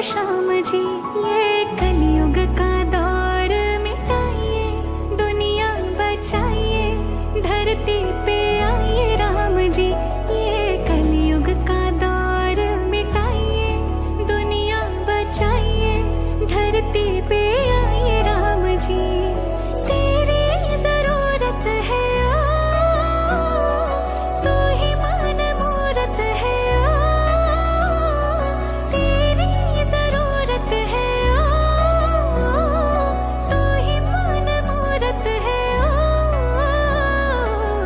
शाम जी, ये कलयुग का दौर मिटाइए, दुनिया बचाइए, धरती पे आइए राम जी, ये कलयुग का दौर मिटाइए, दुनिया बचाइए, धरती पे आइए राम जी। तेरी जरूरत है तू ही मान मूरत है, तेरी जरूरत है तू ही मान मूरत है।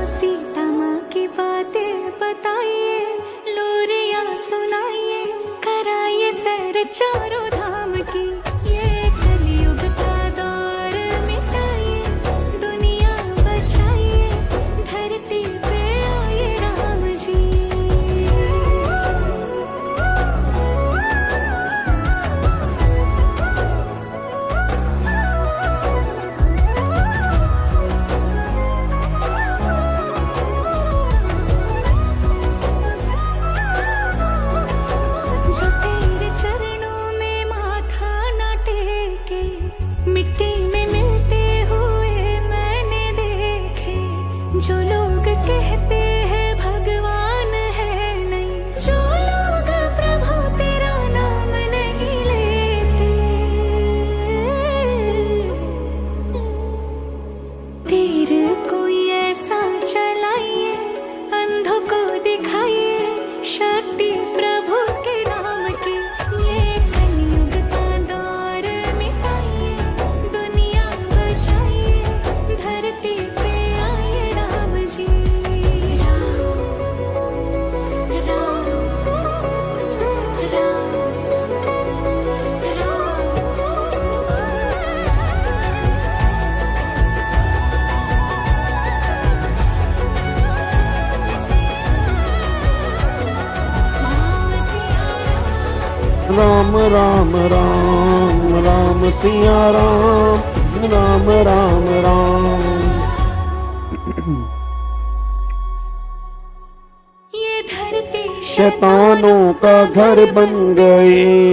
सीता माँ की बातें बताइए, लोरियां सुनाइए, कराइए सैर चारों धाम की, ये कलयुग का दौर मिटाइए, दुनिया बचाइए, धरती पे आइए राम जी। जो तेरे चरणों में माथा न टेके, मिट्टी में मिलते हुए मैंने देखे। जो लोग कहते हैं भगवान है नहीं, जो लोग प्रभु तेरा नाम नहीं लेते, तीर कोई ऐसा चलाइए, अंधों को दिखाइए शक्ति प्रभु के नाम की, ये कलयुग का दौर मिटाइए, दुनिया बचाइए, धरती पे आइए राम जी। राम राम राम राम राम राम राम सिया राम राम राम राम। ये धरती शैतानों का घर बन गए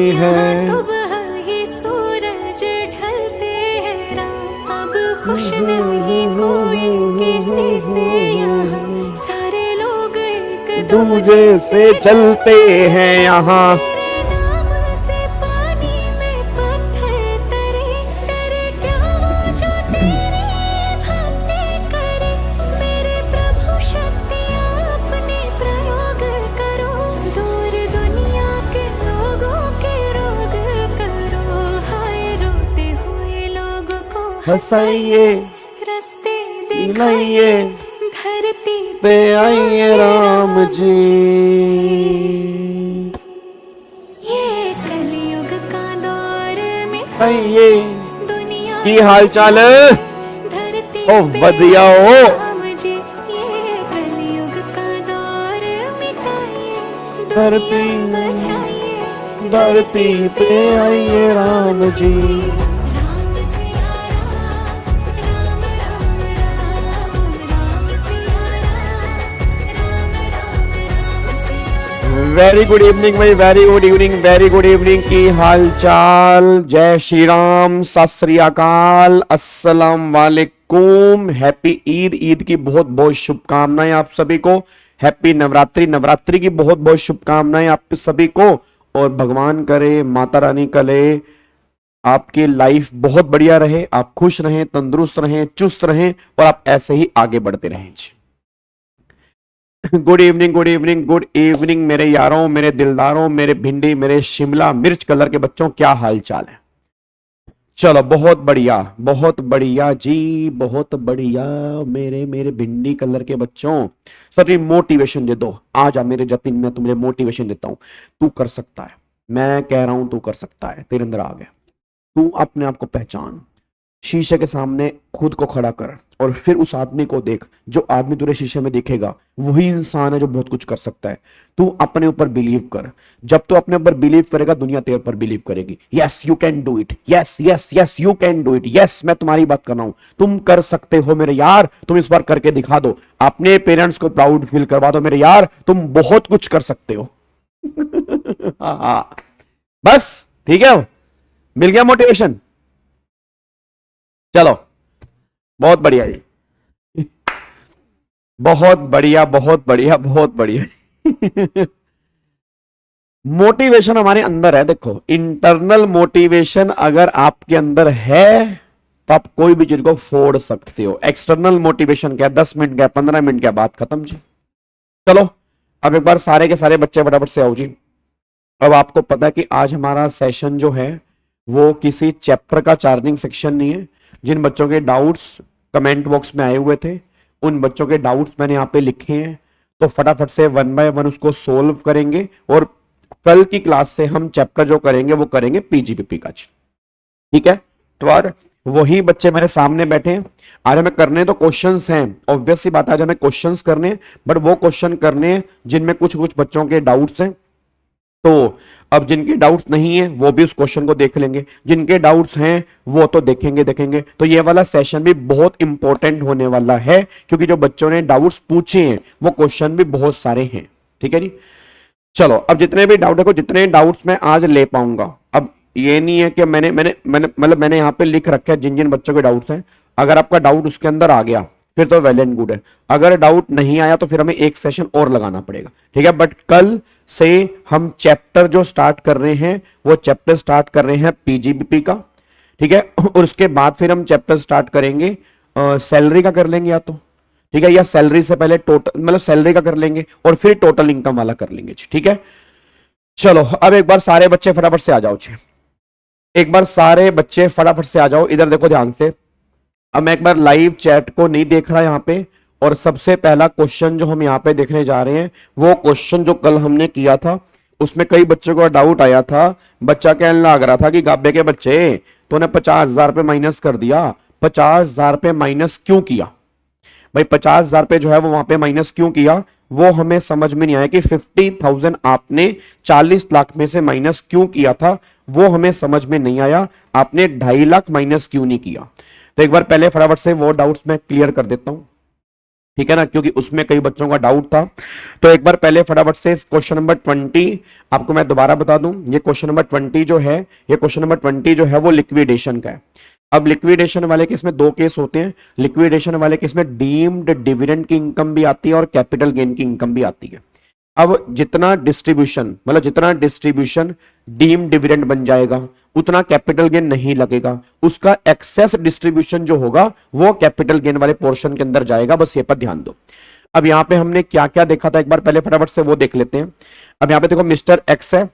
यहाँ हैं, सुबह ही सूरज ढलते हैं राम, अब खुश नहीं कोई किसी से, यहाँ सारे लोग एक दूजे से चलते हैं यहाँ। तेरे नाम से पानी में पत्थर तरे, डरे क्या वो जो तेरी भक्ति करे, मेरे प्रभु शक्ति अपने प्रयोग करो, दूर दुनिया के लोगों के रोग करो, हाय रोते हुए लोगों को हंसाइए, रास्ते दिलाइए, दिखाइए, धरती पे आइए राम जी। ये कलयुग का दौर में आइए, दुनिया की हाल चाल धरती ओ पे बढ़िया हो। राम जी, ये कलयुग का दौर मिटाइए, धरती दुनिया बचाइए, धरती पे आइए Ram ji. Ram Siya Ram, Ram Ram Ram Siya Ram, Ram Ram Siya Ram. Very good evening भाई, very good evening, very good evening. की हाल चाल, जय श्री राम, सत श्री अकाल, अस्सलाम वालेकुम, हैप्पी ईद। ईद की बहुत बहुत शुभकामनाएं आप सभी को। हैप्पी नवरात्रि, नवरात्रि की बहुत बहुत शुभकामनाएं आप सभी को। और भगवान करे, माता रानी करे, आपकी लाइफ बहुत बढ़िया रहे, आप खुश रहें, तंदुरुस्त रहें, चुस्त रहें और आप ऐसे ही आगे बढ़ते रहें। Good evening, good evening, good evening मेरे यारों, मेरे दिलदारों, मेरे भिंडी, मेरे शिमला मिर्च कलर के बच्चों, क्या हाल चाल है? चलो बहुत बढ़िया जी, बहुत बढ़िया मेरे मेरे भिंडी कलर के बच्चों। सभी मोटिवेशन दे दो, आ जा मेरे जतिन, मैं तुम्हें मोटिवेशन देता हूं। तू कर सकता है, मैं कह रहा हूं तू कर सकता है, तेरे अंदर आ गया। तू अपने आप को पहचान, शीशे के सामने खुद को खड़ा कर और फिर उस आदमी को देख। जो आदमी तुझे शीशे में दिखेगा वही इंसान है जो बहुत कुछ कर सकता है। तू अपने ऊपर बिलीव कर। जब तू अपने ऊपर बिलीव करेगा दुनिया तेरे ऊपर बिलीव करेगी। Yes you can do it, yes yes yes you can do it. Yes मैं तुम्हारी बात कर रहा हूं, तुम कर सकते हो मेरे यार। तुम इस बार करके दिखा दो, अपने पेरेंट्स को प्राउड फील करवा दो मेरे यार, तुम बहुत कुछ कर सकते हो। बस ठीक है, मिल गया मोटिवेशन। चलो बहुत बढ़िया जी, बहुत बढ़िया बहुत बढ़िया बहुत बढ़िया। मोटिवेशन हमारे अंदर है। देखो इंटरनल मोटिवेशन अगर आपके अंदर है तो आप कोई भी चीज को फोड़ सकते हो। एक्सटर्नल मोटिवेशन क्या, 10 मिनट क्या, 15 मिनट क्या, बात खत्म जी। चलो अब एक बार सारे के सारे बच्चे फटाफट से आओ जी। अब आपको पता है कि आज हमारा सेशन जो है वो किसी चैप्टर का चार्जिंग सेक्शन नहीं है। जिन बच्चों के डाउट्स कमेंट बॉक्स में आए हुए थे उन बच्चों के डाउट्स मैंने यहाँ पे लिखे हैं, तो फटाफट से 1 बाय 1 उसको सोल्व करेंगे। और कल की क्लास से हम चैप्टर जो करेंगे वो करेंगे पीजीपीपी का। ठीक है, तो और वही बच्चे मेरे सामने बैठे हैं। आज हमें करने तो क्वेश्चंस हैं, ऑब्वियस सी बात है, आज हमें क्वेश्चंस करने हैं, बट वो क्वेश्चन करने हैं जिनमें कुछ कुछ बच्चों के डाउट्स हैं। तो अब जिनके डाउट्स नहीं है वो भी उस क्वेश्चन को देख लेंगे, जिनके डाउट्स हैं वो तो देखेंगे। तो ये वाला सेशन भी बहुत इंपॉर्टेंट होने वाला है, क्योंकि जो बच्चों ने डाउट्स पूछे हैं वो क्वेश्चन भी बहुत सारे हैं। ठीक है जी, चलो अब जितने भी डाउट है, जितने डाउट्स मैं आज ले पाऊंगा। अब ये नहीं है कि मैंने यहाँ पे लिख रखा है जिन जिन बच्चों के डाउट्स हैं। अगर आपका डाउट उसके अंदर आ गया फिर तो वेल एंड गुड है, अगर डाउट नहीं आया तो फिर हमें एक सेशन और लगाना पड़ेगा। ठीक है, बट कल से हम चैप्टर जो स्टार्ट कर रहे हैं वो चैप्टर स्टार्ट कर रहे हैं पीजीबीपी का। ठीक है, और उसके बाद फिर हम चैप्टर स्टार्ट करेंगे सैलरी का कर लेंगे या तो, ठीक है, या सैलरी से पहले टोटल मतलब सैलरी का कर लेंगे और फिर टोटल इनकम वाला कर लेंगे। ठीक है, चलो अब एक बार सारे बच्चे फटाफट से आ जाओ जी। एक बार सारे बच्चे फटाफट से आ जाओ, इधर देखो ध्यान से। अब मैं एक बार लाइव चैट को नहीं देख रहा यहाँ पे, और सबसे पहला क्वेश्चन जो हम यहाँ पे देखने जा रहे हैं वो क्वेश्चन जो कल हमने किया था उसमें कई बच्चों को डाउट आया था। बच्चा कहने लग रहा था कि गाबे के बच्चे तूने 50,000 रुपये माइनस कर दिया। 50,000 रुपये माइनस क्यों किया भाई? 50,000 रुपये जो है वो वहां पे माइनस क्यों किया वो हमें समझ में नहीं आया कि 50,000 आपने 40 लाख में से माइनस क्यों किया था, वो हमें समझ में नहीं आया। आपने 2.5 लाख माइनस क्यों नहीं किया? तो एक बार पहले फटाफट से वो डाउट्स मैं क्लियर कर देता हूं, ठीक है ना, क्योंकि उसमें कई बच्चों का डाउट था। तो एक बार पहले फटाफट से क्वेश्चन नंबर 20 आपको मैं दोबारा बता दूं। ये क्वेश्चन नंबर 20 जो है, ये क्वेश्चन नंबर 20 जो है वो लिक्विडेशन का है। अब लिक्विडेशन वाले केस में 2 केस होते हैं। लिक्विडेशन वाले केस में डीम्ड डिविडेंड की इनकम भी आती है और कैपिटल गेन की इनकम भी आती है। अब जितना डिस्ट्रीब्यूशन डीम डिविडेंड बन जाएगा उतना कैपिटल गेन नहीं लगेगा, उसका एक्सेस डिस्ट्रीब्यूशन जो होगा वो कैपिटल गेन वाले पोर्शन के अंदर जाएगा। बस ये पर ध्यान दो। अब यहां पे हमने क्या क्या देखा था एक बार पहले फटाफट से वो देख लेते हैं। अब यहां पे देखो मिस्टर एक्स है।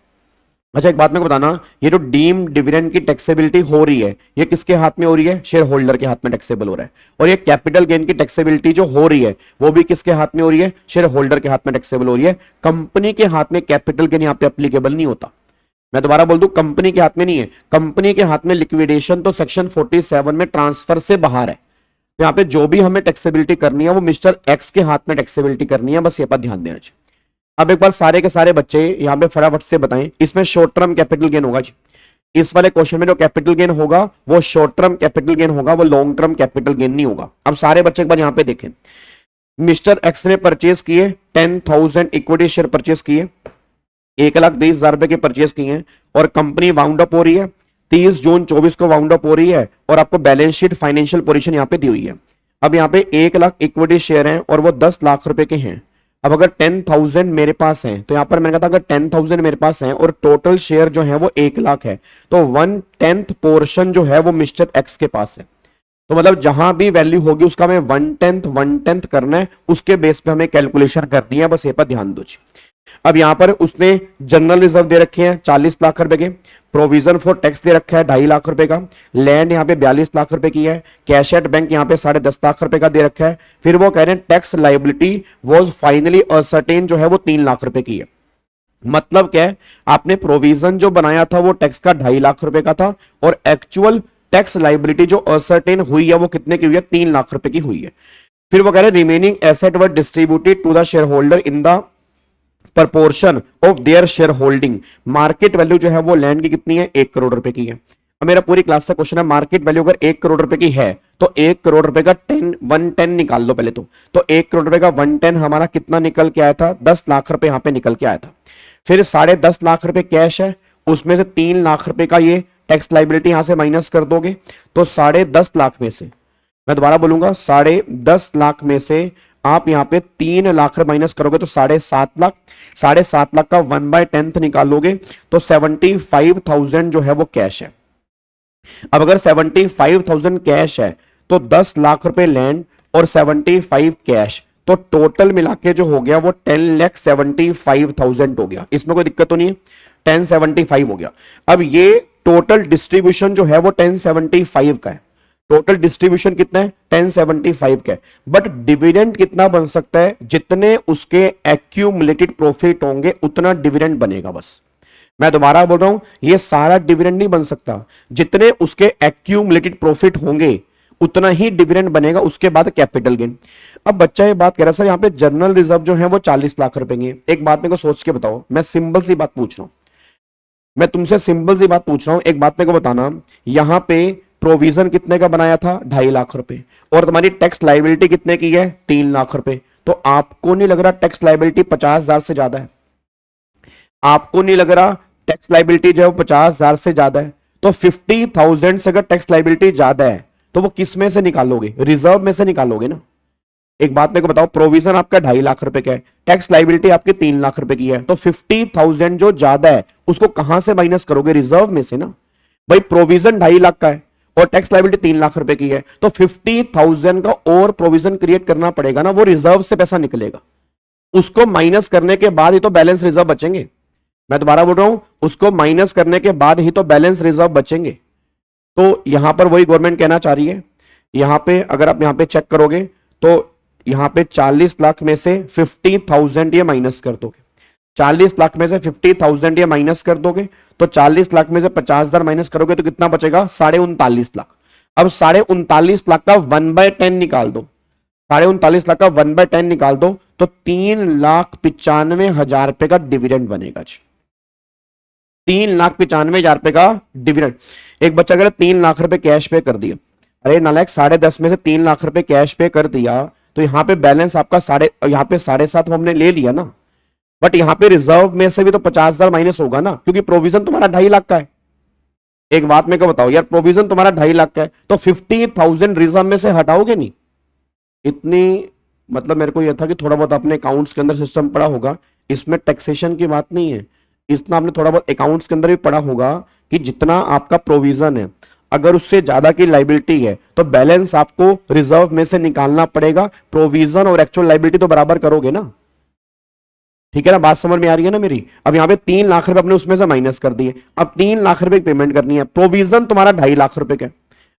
अच्छा एक बात मेरे को बताना, ये जो डीम डिविडेंड की टैक्सेबिलिटी हो रही है ये किसके हाथ में हो रही है? शेयर होल्डर के हाथ में टैक्सेबल हो रहा है। और ये कैपिटल गेन की टैक्सेबिलिटी जो हो रही है वो भी किसके हाथ में हो रही है? शेयर होल्डर के हाथ में टैक्सेबल हो रही है। कंपनी के हाथ में कैपिटल गेन यहाँ पे एप्लीकेबल नहीं होता। मैं दोबारा बोल दूं, कंपनी के हाथ में नहीं है। कंपनी के हाथ में लिक्विडेशन तो सेक्शन 47 में ट्रांसफर से बाहर है। तो यहाँ पे जो भी हमें टैक्सेबिलिटी करनी है वो मिस्टर एक्स के हाथ में टैक्सेबिलिटी करनी है। बस ये पर ध्यान देना चाहिए। अब एक बार सारे के सारे बच्चे यहाँ पे फटाफट से बताएं, इसमें शॉर्ट टर्म कैपिटल गेन होगा जी। इस वाले क्वेश्चन में जो कैपिटल गेन होगा वो शॉर्ट टर्म कैपिटल गेन होगा, वो लॉन्ग टर्म कैपिटल गेन नहीं होगा। अब सारे बच्चे एक बार यहाँ पे देखें, मिस्टर एक्स ने परचेज किए 10,000 इक्विटी शेयर परचेज किए, 1,20,000 रुपए के परचेज किए हैं और कंपनी वाउंड अप हो रही है। 30 जून 24 को वाउंड अप हो रही है और आपको बैलेंस शीट फाइनेंशियल पोजीशन यहाँ पे दी हुई है। अब यहाँ पे 1 लाख इक्विटी शेयर हैं और वो 10 लाख रुपए के हैं। अब अगर 10,000 मेरे पास है तो यहां पर मैंने कहा था अगर 10,000 मेरे पास है और टोटल शेयर जो है वो 1 लाख है तो 1/10 पोर्शन जो है वो मिस्टर एक्स के पास है। तो मतलब जहां भी वैल्यू होगी उसका हमें 1/10 करना है, उसके बेस पे हमें कैलकुलेशन करनी है। बस ये पर ध्यान दो। अब यहां पर उसने जनरल रिजर्व दे रखे हैं 40 लाख रुपए के, प्रोविजन फॉर टैक्स दे रखा है 2.5 लाख रुपए का, लैंड यहाँ पे 42 लाख रुपए की है, कैश एट बैंक यहाँ पे 10.5 लाख रुपए का दे रखा है। फिर वो कह रहे हैं tax liability was finally ascertain जो है वो 3 लाख रुपए की है। मतलब क्या है, आपने प्रोविजन जो बनाया था वो टैक्स का 2.5 लाख रुपए का था और एक्चुअल टैक्स लाइबिलिटी जो असर्टेन हुई है वो कितने की हुई है? 3 लाख रुपए की हुई है। फिर वो कह रहे हैं remaining asset were distributed to the shareholder in the proportion of their shareholding. Market value जो है वो लैंड की कितनी है? 1 करोड़ रुपए की है। अब मेरा पूरी क्लास का क्वेश्चन है, मार्केट वैल्यू अगर 1 करोड़ रुपए की है तो 1 करोड़ रुपए का 110 निकाल लो पहले तो 1 करोड़ रुपए का 110 हमारा कितना निकल के आया था? 10 लाख रुपए यहां पे निकल के आया था। फिर 10.5 लाख रुपए कैश है उसमें से 3 लाख रुपए का ये टैक्स लाइबिलिटी यहां से माइनस कर दोगे तो 10.5 लाख में से, मैं दोबारा बोलूंगा, 10.5 लाख में से आप यहां पे 3 लाख माइनस करोगे तो 7.5 लाख, 7.5 लाख का 1/10 निकालोगे तो 75,000 जो है वो कैश है। अब अगर 75,000 कैश है तो 10 लाख रुपए लैंड और 75 कैश, तो टोटल मिला के जो हो गया वो 10,75,000 हो गया। इसमें कोई दिक्कत तो नहीं है, 1075 हो गया। अब ये टोटल डिस्ट्रीब्यूशन जो है वो 1075 का है, टोटल डिस्ट्रीब्यूशन कितना है 1075 का है, बट डिविडेंड कितना बन सकता है, जितने उसके एक्यूमुलेटेड प्रॉफिट होंगे उतना डिविडेंड बनेगा बस। मैं दोबारा बोल रहा हूं, ये सारा डिविडेंड नहीं बन सकता, जितने उसके एक्यूमुलेटेड प्रॉफिट होंगे उतना ही डिविडेंड बनेगा, उसके बाद कैपिटल गेन। अब बच्चा ये बात कह रहा है सर यहाँ पे जनरल रिजर्व जो है वो 40 लाख रुपए की। एक बात मेरे को सोच के बताओ, मैं सिंपल सी बात पूछ रहा हूं, मैं तुमसे सिंपल सी बात पूछ रहा हूं, एक बात मेरे को बताना, यहां पे प्रोविजन कितने का बनाया था 2.5 लाख रुपए, और तुम्हारी टैक्स लाइबिलिटी कितने की है 3 लाख रुपए, तो आपको नहीं लग रहा टैक्स लाइबिलिटी 50,000 से ज्यादा है? आपको नहीं लग रहा टैक्स लाइबिलिटी जो है वो 50,000 से ज्यादा है? तो 50,000 से अगर टैक्स लाइबिलिटी ज्यादा है तो वो किस में से निकालोगे, रिजर्व में से निकालोगे ना। एक बात मेरे को बताओ, प्रोविजन आपका 2.5 लाख रुपए का है, टैक्स लाइबिलिटी आपकी 3 लाख रुपए की है, तो 50,000 जो ज्यादा है उसको कहां से माइनस करोगे, रिजर्व में से ना। भाई प्रोविजन 2.5 लाख का है और टैक्स लाइबिलिटी 3 लाख रुपए की है, तो 50,000 का और प्रोविजन क्रिएट करना पड़ेगा ना, वो रिजर्व से पैसा निकलेगा, उसको माइनस करने के बाद ही तो बैलेंस रिजर्व बचेंगे। मैं दोबारा बोल रहा हूं, उसको माइनस करने के बाद ही तो बैलेंस रिजर्व बचेंगे। तो यहां पर वही गवर्नमेंट कहना चाह रही है, यहां पे अगर आप यहां पे चेक करोगे तो यहां पे 40 लाख में से 50,000 ये माइनस कर दोगे, 40 लाख में से 50,000 ये माइनस कर दोगे तो 40 लाख में से 50,000 माइनस करोगे तो कितना बचेगा 39.5 लाख। अब 39.5 लाख का 1/10 निकाल दो, 39.5 लाख का 1/10 निकाल दो तो 3,95,000 रुपए का डिविडेंड बनेगा जी, 3,95,000 रुपए का डिविडेंड। एक बच्चा अगर 3 लाख रुपए कैश पे कर दिया, अरे नालायक 10.5 में से 3 लाख रुपए कैश पे कर दिया तो यहां पे बैलेंस आपका यहां पे 7.5 हमने ले लिया ना, बट यहां पे रिजर्व में से भी तो 50,000 माइनस होगा ना, क्योंकि प्रोविजन तुम्हारा 2.5 लाख का है। एक बात मेरे को बताओ यार, प्रोविजन तुम्हारा 2.5 लाख का है तो 50,000 रिजर्व में से हटाओगे नहीं। इतनी मतलब मेरे को यह था कि थोड़ा बहुत आपने अकाउंट्स के अंदर सिस्टम पढ़ा होगा, इसमें टैक्सेशन की बात नहीं है, इतना आपने थोड़ा बहुत अकाउंट्स के अंदर भी पढ़ा होगा कि जितना आपका प्रोविजन है अगर उससे ज्यादा की लाइबिलिटी है तो बैलेंस आपको रिजर्व में से निकालना पड़ेगा, प्रोविजन और एक्चुअल लाइबिलिटी तो बराबर करोगे ना, ठीक है ना, बात समझ में आ रही है ना मेरी। अब यहां पे 3 लाख रुपए अपने उसमें से माइनस कर दिए, अब 3 लाख रुपए की पेमेंट करनी है, प्रोविजन तुम्हारा 2.5 लाख रुपए का है।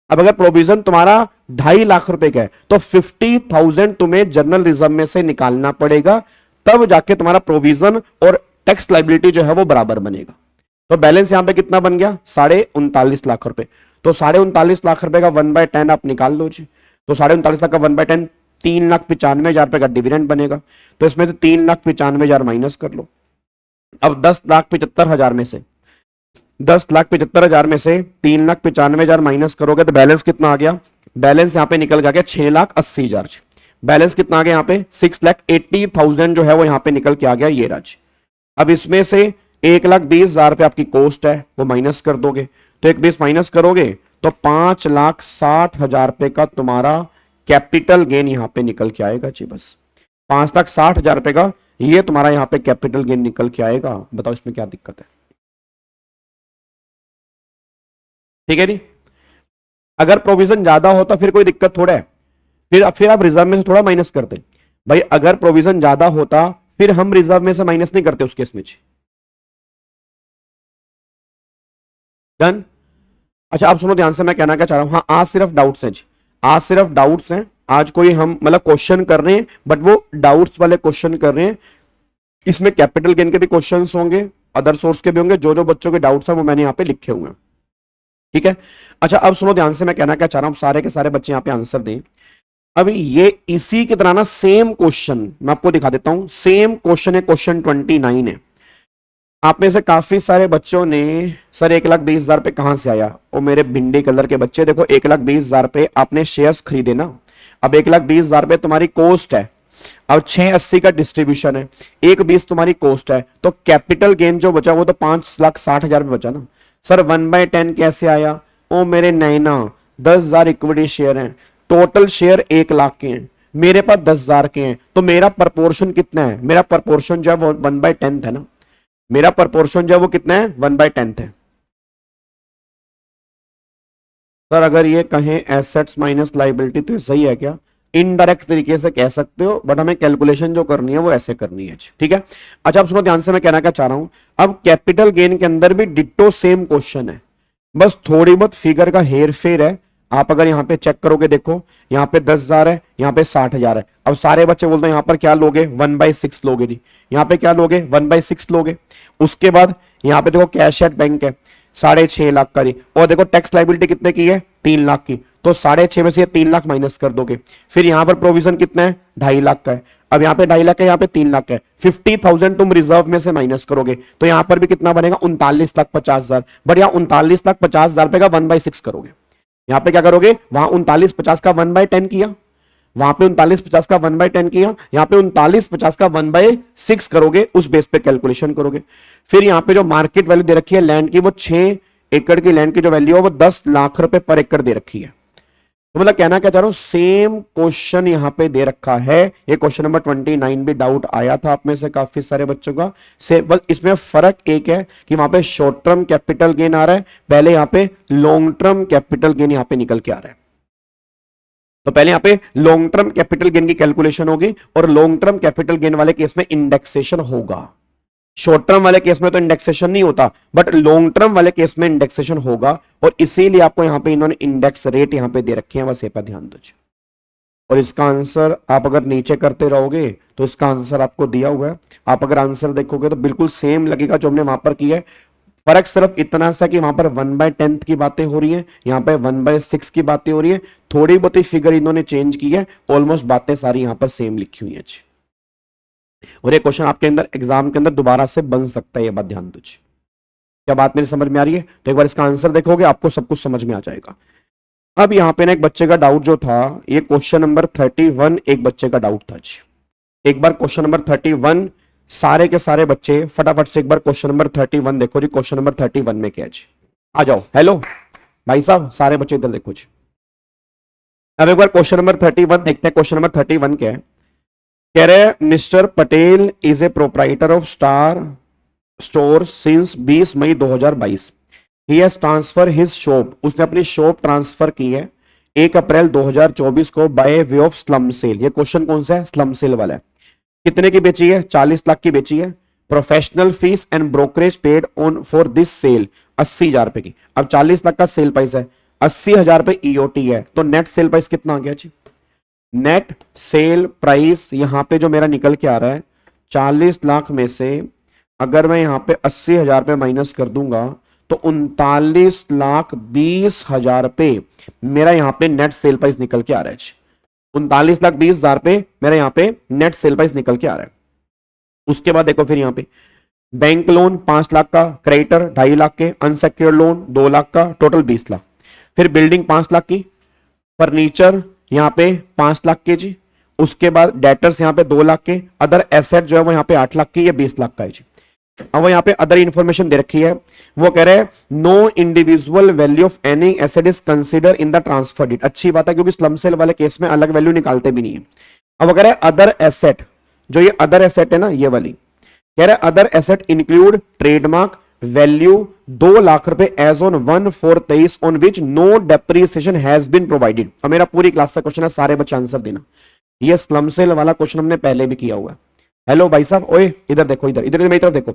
अब अगर प्रोविजन तुम्हारा 2.5 लाख रुपए का है तो 50,000 तुम्हें जनरल रिजर्व में से निकालना पड़ेगा, तब जाके तुम्हारा प्रोविजन और टैक्स लाइबिलिटी जो है वो बराबर बनेगा। तो बैलेंस यहां पे कितना बन गया 39.5 लाख रुपए, तो 39.5 लाख रुपए का 1/10 आप निकाल लो जी, तो 39.5 लाख का 1/10 3,95,000 रुपए का डिविडेंड बनेगा, तो इसमें से 3,95,000 माइनस कर लो। अब 10,75,000 में से 10,75,000 में से 3,95,000 माइनस करोगे तो बैलेंस कितना आ गया, बैलेंस यहां पे निकल गया 6,80,000। बैलेंस कितना आ गया यहाँ पे 6,80,000 जो है वो यहां पे निकल के आ गया ये राज। अब इसमें से 1,20,000 रुपए आपकी कॉस्ट है वो माइनस कर दोगे, तो 1,20,000 माइनस करोगे तो 5,60,000 रुपए का तुम्हारा कैपिटल गेन यहां पे निकल के आएगा जी, बस 5,60,000 रुपए का ये तुम्हारा यहां पे कैपिटल गेन निकल के आएगा। बताओ इसमें क्या दिक्कत है, ठीक है जी। अगर प्रोविजन ज्यादा होता फिर कोई दिक्कत थोड़ा है, फिर आप रिजर्व में से थोड़ा माइनस करते भाई, अगर प्रोविजन ज्यादा होता फिर हम रिजर्व में से माइनस नहीं करते उस केस में। डन। अच्छा आप सुनो ध्यान से, मैं कहना क्या चाह रहा हूं, हाँ आज सिर्फ डाउट्स हैं जी, आज सिर्फ डाउट्स हैं, आज कोई हम मतलब क्वेश्चन कर रहे हैं बट वो डाउट्स वाले क्वेश्चन कर रहे हैं, इसमें कैपिटल गेन के भी क्वेश्चंस होंगे, अदर सोर्स के भी होंगे, जो जो बच्चों के डाउट्स हैं वो मैंने यहाँ पे लिखे हुए हैं, ठीक है। अच्छा अब सुनो ध्यान से, मैं कहना क्या चाह रहा हूं, सारे के सारे बच्चे यहाँ पे आंसर दें। अभी ये इसी की तरह ना सेम क्वेश्चन मैं आपको दिखा देता हूं, सेम क्वेश्चन है, क्वेश्चन 29 है। आप में से काफी सारे बच्चों ने सर 1,20,000 रुपए कहां से आया, वो मेरे भिंडी कलर के बच्चे देखो 1,20,000 रुपए आपने शेयर्स खरीदे ना, अब 1,20,000 रुपए तुम्हारी कॉस्ट है, अब 680 का डिस्ट्रीब्यूशन है, 120 तुम्हारी कॉस्ट है, तो कैपिटल गेन जो बचा वो तो 5,60,000 बचा ना सर। 1/10 कैसे आया? ओ मेरे नैना 10,000 इक्विटी शेयर हैं, टोटल शेयर 1 लाख के हैं, मेरे पास 10,000 के हैं, तो मेरा प्रपोर्शन कितना है? मेरा प्रपोर्शन जो है वो 1/10 है ना, मेरा प्रपोर्शन जो है वो कितना है? 1/10 है। सर अगर ये कहें एसेट्स माइनस लाइबिलिटी तो सही है क्या? इनडायरेक्ट तरीके से कह सकते हो, बट हमें कैलकुलेशन जो करनी है वो ऐसे करनी है, ठीक है। अच्छा अब सुनो ध्यान से, मैं कहना क्या चाह रहा हूं, अब कैपिटल गेन के अंदर भी डिट्टो सेम क्वेश्चन है, बस थोड़ी बहुत फिगर का हेर फेर है। आप अगर यहाँ पे चेक करोगे, देखो यहाँ पे 10,000 है, यहाँ पे 60,000 है। अब सारे बच्चे बोलते हैं यहाँ पर क्या लोगे? 1/6 लोगे। नहीं, यहाँ पे क्या लोगे? 1/6 लोगे। उसके बाद यहाँ पे देखो कैश एट बैंक है 6.5 लाख का, और देखो टैक्स लाइबिलिटी कितने की है? 3 लाख की, तो 6.5 में से 3 लाख माइनस कर दोगे। फिर यहाँ पर प्रोविजन कितना है? 2.5 लाख का है। अब यहाँ पे 2.5 लाख है, यहाँ पे 3 लाख है, 50,000 तुम रिजर्व में से माइनस करोगे, तो यहाँ पर भी कितना बनेगा? 39,50,000। बट यहाँ 39,50,000 रुपए का 1/6 करोगे। यहाँ पे क्या करोगे? वहां 39,50 का 1/10 किया, वहां पे 39,50 का 1/10 किया, यहाँ पे 39,50 का 1/6 करोगे, उस बेस पे कैलकुलेशन करोगे। फिर यहाँ पे जो मार्केट वैल्यू दे रखी है लैंड की, वो 6 एकड़ की लैंड की जो वैल्यू है वो 10 लाख रुपए पर एकड़ दे रखी है। तो मतलब कहना क्या चाह रहा हूं, सेम क्वेश्चन यहां पे दे रखा है। ये क्वेश्चन नंबर 29 भी डाउट आया था आप में से काफी सारे बच्चों का। बस इसमें फर्क एक है कि वहां पे शॉर्ट टर्म कैपिटल गेन आ रहा है, पहले यहां पे लॉन्ग टर्म कैपिटल गेन यहां पे निकल के आ रहा है। तो पहले यहां पे लॉन्ग टर्म कैपिटल गेन की कैलकुलेशन होगी, और लॉन्ग टर्म कैपिटल गेन वाले केस में इंडेक्सेशन होगा। शॉर्ट टर्म वाले केस में तो इंडेक्सेशन नहीं होता, बट लॉन्ग टर्म वाले केस में इंडेक्सेशन होगा, और इसीलिए आपको यहां पे इन्होंने इंडेक्स रेट यहां पे दे रखे हैं, बस ये पर ध्यान दीजिए। और इसका आंसर आप अगर नीचे करते रहोगे तो इसका आंसर आपको दिया हुआ है, आप अगर आंसर देखोगे तो बिल्कुल सेम लगेगा जो हमने वहां पर किया है। फर्क सिर्फ इतना सा कि वहां पर 1/10 की बातें हो रही है, यहां पर 1/6 की बातें हो रही है, थोड़ी बहुत ही फिगर इन्होंने चेंज की है, ऑलमोस्ट बातें सारी यहां पर सेम लिखी हुई है। और ये क्वेश्चन आपके अंदर एग्जाम के अंदर दोबारा से बन सकता है, ये बात ध्यान दीजिए। क्या बात मेरी समझ में आ रही है? तो एक बार इसका आंसर देखोगे आपको सब कुछ समझ में आ जाएगा। अब यहाँ पे ना एक बच्चे का डाउट जो था, ये क्वेश्चन नंबर 31 एक बच्चे का डाउट था जी। एक बार क्वेश्चन नंबर 31 सारे के सारे बच्चे फटाफट से एक बार क्वेश्चन नंबर 31 देखो जी। क्वेश्चन नंबर 31 में क्या है जी? आ जाओ। हेलो भाई साहब, सारे बच्चे इधर देखो जी। अब एक बार क्वेश्चन नंबर 31 देखते हैं। क्वेश्चन नंबर 31 क्या है? कह रहे mister Patel is a proprietor of star store since 20 May 2022। He has transfer his shop, उसने अपनी शॉप ट्रांसफर की है 1 अप्रैल 2024 को by way of slump sale. ये क्वेश्चन कौन सा है? स्लम सेल वाला है। कितने की बेची है? 40 लाख की बेची है। Professional fees and brokerage paid on for this sale 80,000 रुपए की। अब 40 लाख का सेल प्राइस है, 80,000 रुपए ईओटी है, तो नेट सेल प्राइस कितना आ गया जी? नेट सेल प्राइस यहां पे जो मेरा निकल के आ रहा है 40 लाख में से अगर मैं यहां पे 80,000 रुपए माइनस कर दूंगा तो 39,20,000 रुपए मेरा यहां पे नेट सेल प्राइस निकल के आ रहा है। 39,20,000 रुपए मेरा यहां पे नेट सेल प्राइस निकल के आ रहा है। उसके बाद देखो फिर यहां पे बैंक लोन 5 लाख का, क्रेडिटर 2.5 लाख के, अनसेक्योर्ड लोन 2 लाख का, टोटल 20 लाख। फिर बिल्डिंग 5 लाख की, फर्नीचर यहां पे 5 लाख के जी। उसके बाद डेटर्स यहां पे 2 लाख के, अदर एसेट जो है वो यहां पे 8 लाख की, ये 20 लाख का है जी। अब वो यहां पे अदर इंफॉर्मेशन दे रखी है, वो कह रहे हैं no individual value of any asset is consider in the transfer deed. अच्छी बात है क्योंकि स्लम सेल वाले केस में अलग वैल्यू निकालते भी नहीं है। अब वो कह रहे हैं अदर एसेट, जो ये अदर एसेट है ना ये वाली, कह रहे हैं other asset include trademark value 2 lakh रुपए as on 1/4/23 on which no depreciation has been provided. अब मेरा पूरी क्लास का क्वेश्चन है, सारे बच्चे आंसर देना। ये स्लम सेल वाला क्वेश्चन हमने पहले भी किया हुआ है। हेलो भाई साहब, ओए इधर देखो, इधर इधर मेरी तरफ देखो।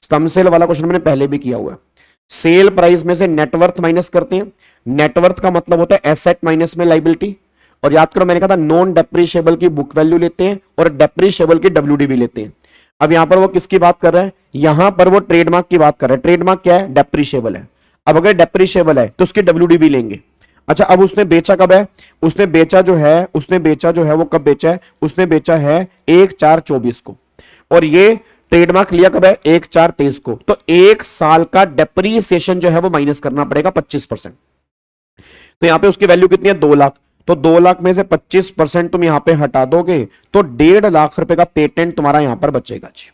स्लम सेल वाला क्वेश्चन हमने पहले भी किया हुआ है। सेल प्राइस में से नेटवर्थ माइनस करते हैं। नेटवर्थ का मतलब होता है एसेट माइनस में लाइबिलिटी। और याद करो मैंने कहा था नॉन डेप्रिशिएबल की बुक वैल्यू लेते हैं और डेप्रिशिएबल की डब्ल्यूडीवी लेते हैं। अब यहां पर वो किसकी बात कर रहा है? यहां पर वो ट्रेडमार्क की बात कर रहा है। ट्रेडमार्क क्या है? डेप्रिशिएबल है। अब अगर डेप्रिशिएबल है तो उसकी डब्ल्यूडीवी लेंगे। अच्छा, अब उसने बेचा कब है? उसने बेचा जो है वो कब बेचा है? उसने बेचा है 1/4/24 को, और ये ट्रेडमार्क लिया कब है? 1/4/23 को। तो 1 साल का डेप्रिसिएशन जो है वो माइनस करना पड़ेगा 25%। तो यहां पे उसकी वैल्यू कितनी है? 2 लाख। तो 2 लाख में से 25% तुम यहां पे हटा दोगे तो 1.5 लाख रुपए का पेटेंट तुम्हारा यहां पर बचेगा जी।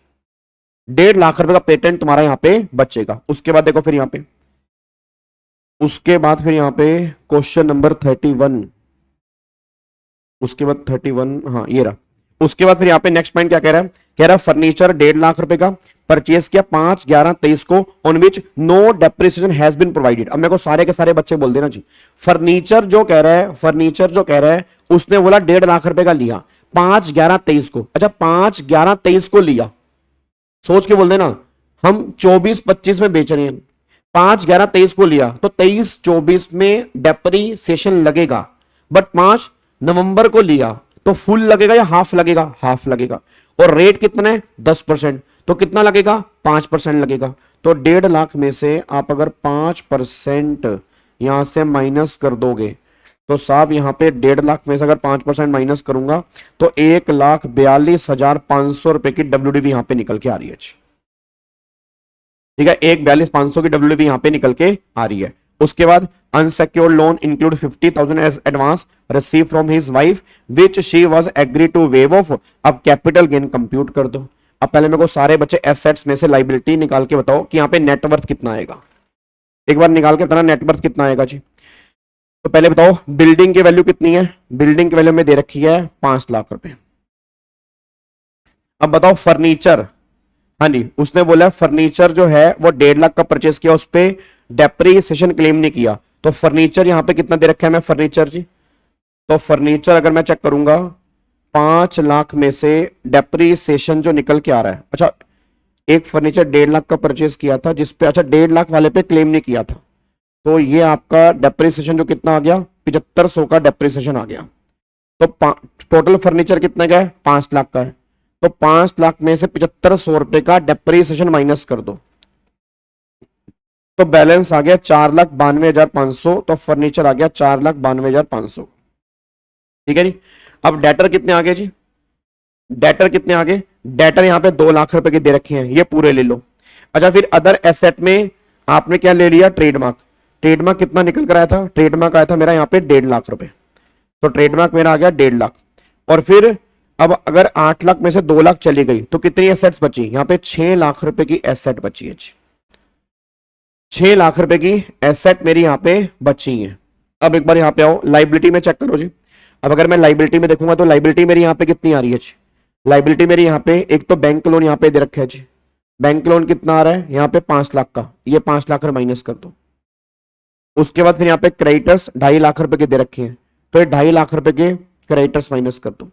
1.5 लाख रुपए का पेटेंट तुम्हारा यहां पे बचेगा। उसके बाद देखो फिर यहां पे, उसके बाद फिर यहां पे क्वेश्चन नंबर 31, उसके बाद 31, हाँ ये रहा। उसके बाद फिर यहाँ पे नेक्स्ट पॉइंट क्या कह रहा है, कह रहा है फर्नीचर 1.5 लाख रुपए का परचेस किया 5/11/23 को, on which no depreciation has been provided. अब मेरे को सारे के सारे बच्चे बोल देना जी, फर्नीचर जो कह रहा है, फर्नीचर जो कह रहा है उसने बोला 1.5 लाख रुपए का लिया 5/11/23 को। अच्छा 5/11/23 को लिया, सोच के बोल देना हम 24-25 में बेच रहे हैं, 5/11/23 को लिया तो 23-24 में डेप्रिसिएशन लगेगा, बट 5 नवंबर को लिया तो फुल लगेगा या हाफ लगेगा, हाफ लगेगा। और रेट कितना है 10%, तो कितना लगेगा 5% लगेगा। तो 1.5 लाख में से आप अगर 5% यहां से माइनस कर दोगे तो साहब यहां पे 1.5 लाख में से अगर 5% माइनस करूंगा तो 1,42,500 रुपए की डब्ल्यूडीवी यहां पे निकल के आ रही है। ठीक है, 1,42,500 की डब्ल्यूडीवी यहां पे निकल के आ रही है। उसके बाद unsecured loan include 50,000 as advance receive from his wife which she was agree to waive off. अब कैपिटल गेन कंप्यूट कर दो। अब पहले मेरे को सारे बच्चे एसेट्स में से लाइबिलिटी निकाल के बताओ कि यहाँ पे नेटवर्थ कितना आएगा। एक बार निकाल के बताना नेटवर्थ कितना आएगा जी। तो पहले बताओ बिल्डिंग की वैल्यू कितनी है, बिल्डिंग की वैल्यू में दे रखी है 5 लाख रुपए। अब बताओ फर्नीचर, हाँ जी उसने बोला फर्नीचर जो है वो 1.5 लाख का परचेस किया, उस पर डेप्रीसिएशन क्लेम नहीं किया, तो फर्नीचर यहां पे कितना दे रखा है मैं फर्नीचर जी। तो फर्नीचर अगर मैं चेक करूंगा 5 लाख में से डेप्रीसिएशन जो निकल के आ रहा है, अच्छा एक फर्नीचर 1.5 लाख का परचेस किया था जिसपे अच्छा 1.5 लाख वाले पे क्लेम नहीं किया था, तो ये आपका डेप्रीसिएशन जो कितना आ गया 7500 का डेप्रीसिएशन आ गया। तो टोटल फर्नीचर कितना का है 5 लाख का है, तो 5 लाख में से 7500 रुपए का डेप्रीसिएशन माइनस कर दो तो बैलेंस आ गया 4,92,500। तो फर्नीचर आ गया 4,92,500। ठीक है जी। अब डेटर कितने आ गए जी, डेटर कितने आ गए, डेटर यहां पे 2 लाख रुपए के दे रखे हैं, ये पूरे ले लो। अच्छा फिर अदर एसेट में आपने क्या ले लिया ट्रेडमार्क, ट्रेडमार्क कितना निकल कर आया था, ट्रेडमार्क आया था मेरा यहाँ पे 1.5 लाख रुपए, तो ट्रेडमार्क मेरा आ गया 1.5 लाख। और फिर अब अगर 8 लाख में से 2 लाख चली गई तो कितनी एसेट्स बची, यहां पे 6 लाख रुपए की एसेट बची है, 6 लाख रुपए की एसेट मेरी यहां पे बची है। अब एक बार यहां पे आओ लाइबिलिटी में चेक करो जी। अब अगर मैं लाइबिलिटी में देखूंगा तो लाइबिलिटी मेरी यहां पे कितनी आ रही है जी, लाइबिलिटी मेरी यहां पे एक तो बैंक लोन यहां पे दे रखा है जी, बैंक लोन कितना आ रहा है यहां पे 5 लाख का, ये 5 लाख माइनस कर दो। उसके बाद फिर यहां पे क्रेडिटर्स 2.5 लाख रुपए के दे रखे हैं, तो ये 2.5 लाख रुपए के क्रेडिटर्स माइनस कर दो।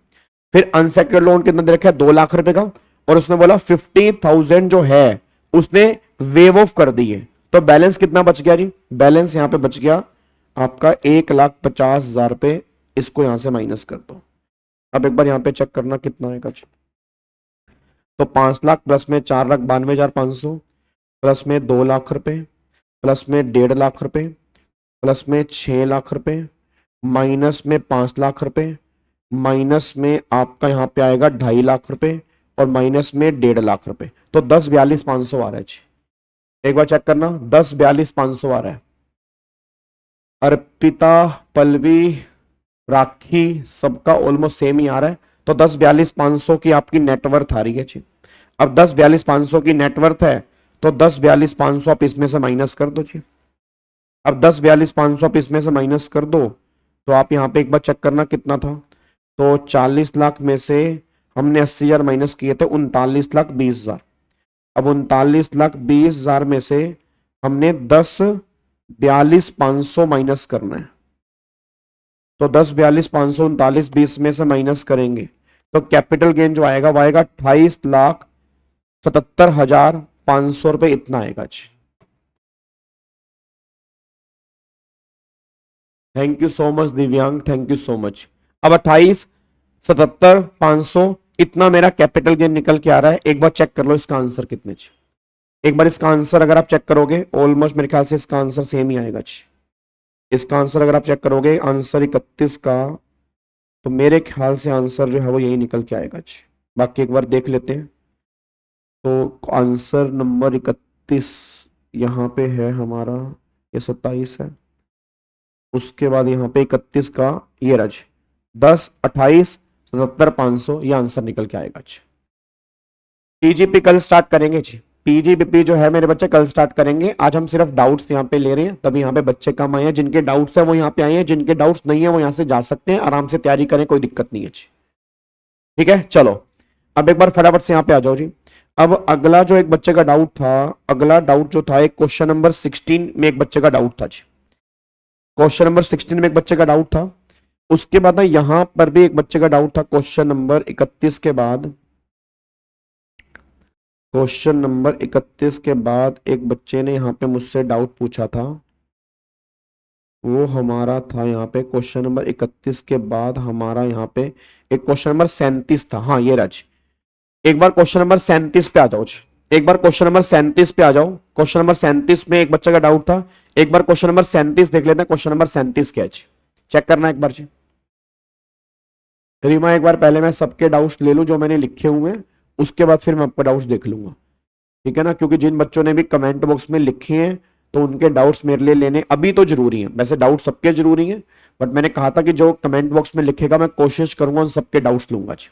फिर अनसेक्योर्ड लोन कितना दे रखा है 2 लाख रुपए का, और उसने बोला 50,000 जो है उसने वेव ऑफ कर दी है, तो बैलेंस कितना बच गया जी, बैलेंस यहां पे बच गया आपका 1,50,000 रुपए, इसको यहां से माइनस कर दो। अब एक बार यहां पे चेक करना कितना आएगा जी, तो 5 लाख प्लस में 4,92,500 प्लस में 2 लाख रुपए प्लस में 1.5 लाख रुपए प्लस में 6 लाख रुपए माइनस में 5 लाख रुपए माइनस में आपका यहां पे आएगा 2.5 लाख रुपए और माइनस में 1.5 लाख रुपए, तो 10,42,500 आ रहा है जी। एक बार चेक करना 10,42,500 आ रहा है। अर्पिता, पल्लवी, राखी सबका ऑलमोस्ट सेम ही आ रहा है, तो 10,42,500 की आपकी नेटवर्थ आ रही है जी। अब 10,42,500 की नेटवर्थ है तो 10,42,500 आप इसमें से माइनस कर दो जी। अब 10,42,500 आप इसमें से माइनस कर दो तो आप यहां पे एक बार चेक करना कितना था, तो 40 लाख में से हमने 80,000 माइनस किए थे 39,20,000। अब 39,20,000 में से हमने 10,42,500 माइनस करना है, तो 10,42,500 39,20 में से माइनस करेंगे तो कैपिटल गेन जो आएगा वो आएगा 28,77,500 रुपए, इतना आएगा जी। थैंक यू सो मच दिव्यांग, थैंक यू सो मच। अब 28,77,500 इतना मेरा कैपिटल गेन निकल के आ रहा है। एक बार चेक कर लो इसका आंसर कितने जी, एक बार इसका आंसर अगर आप चेक करोगे ऑलमोस्ट मेरे ख्याल से इसका आंसर सेम ही आएगा जी। इसका आंसर अगर आप चेक करोगे आंसर 31 का, तो मेरे ख्याल से आंसर जो है वो यही निकल के आएगा जी। बाकी एक बार देख लेते हैं, तो आंसर नंबर 31 यहाँ पे है हमारा, ये 27 है, उसके बाद यहाँ पे 31 का ये रज 10 28 77 500 ये आंसर निकल के आएगा। अच्छा पीजीपी कल स्टार्ट करेंगे जी, पीजीबीपी जो है मेरे बच्चे कल स्टार्ट करेंगे। आज हम सिर्फ डाउट्स यहाँ पे ले रहे हैं, तभी यहाँ पे बच्चे कम आए हैं। जिनके डाउट्स है वो यहाँ पे आए हैं, जिनके डाउट्स नहीं है वो यहाँ से जा सकते हैं, आराम से तैयारी करें, कोई दिक्कत नहीं है जी। ठीक है चलो अब एक बार फटाफट से यहाँ पे आ जाओ जी। अब अगला जो एक बच्चे का डाउट था, अगला डाउट जो था एक क्वेश्चन नंबर 16 में एक बच्चे का डाउट था जी। क्वेश्चन नंबर 16 में एक बच्चे का डाउट था। उसके बाद ना यहां पर भी एक बच्चे का डाउट था क्वेश्चन नंबर 31 के बाद। क्वेश्चन नंबर 31 के बाद एक बच्चे ने यहाँ पे मुझसे डाउट पूछा था, वो हमारा था यहाँ पे क्वेश्चन नंबर 31 के बाद हमारा यहाँ पे एक क्वेश्चन नंबर 37 था। हाँ ये राज, एक बार क्वेश्चन नंबर 37 पे आ जाओ, एक बार क्वेश्चन नंबर 37 पे आ जाओ। क्वेश्चन नंबर 37 में एक बच्चे का डाउट था, एक बार क्वेश्चन नंबर 37 देख लेते हैं। क्वेश्चन नंबर 37 क्या है चेक करना एक बार जी। रीमा एक बार पहले मैं सबके डाउट्स ले लूं जो मैंने लिखे हुए हैं, उसके बाद फिर मैं आपका डाउट्स देख लूंगा, ठीक है ना, क्योंकि जिन बच्चों ने भी कमेंट बॉक्स में लिखे हैं तो उनके डाउट्स मेरे लिए लेने अभी तो जरूरी हैं। वैसे डाउट सबके जरूरी हैं, बट मैंने कहा था कि जो कमेंट बॉक्स में लिखेगा मैं कोशिश करूंगा उन सबके डाउट्स लूंगा जी।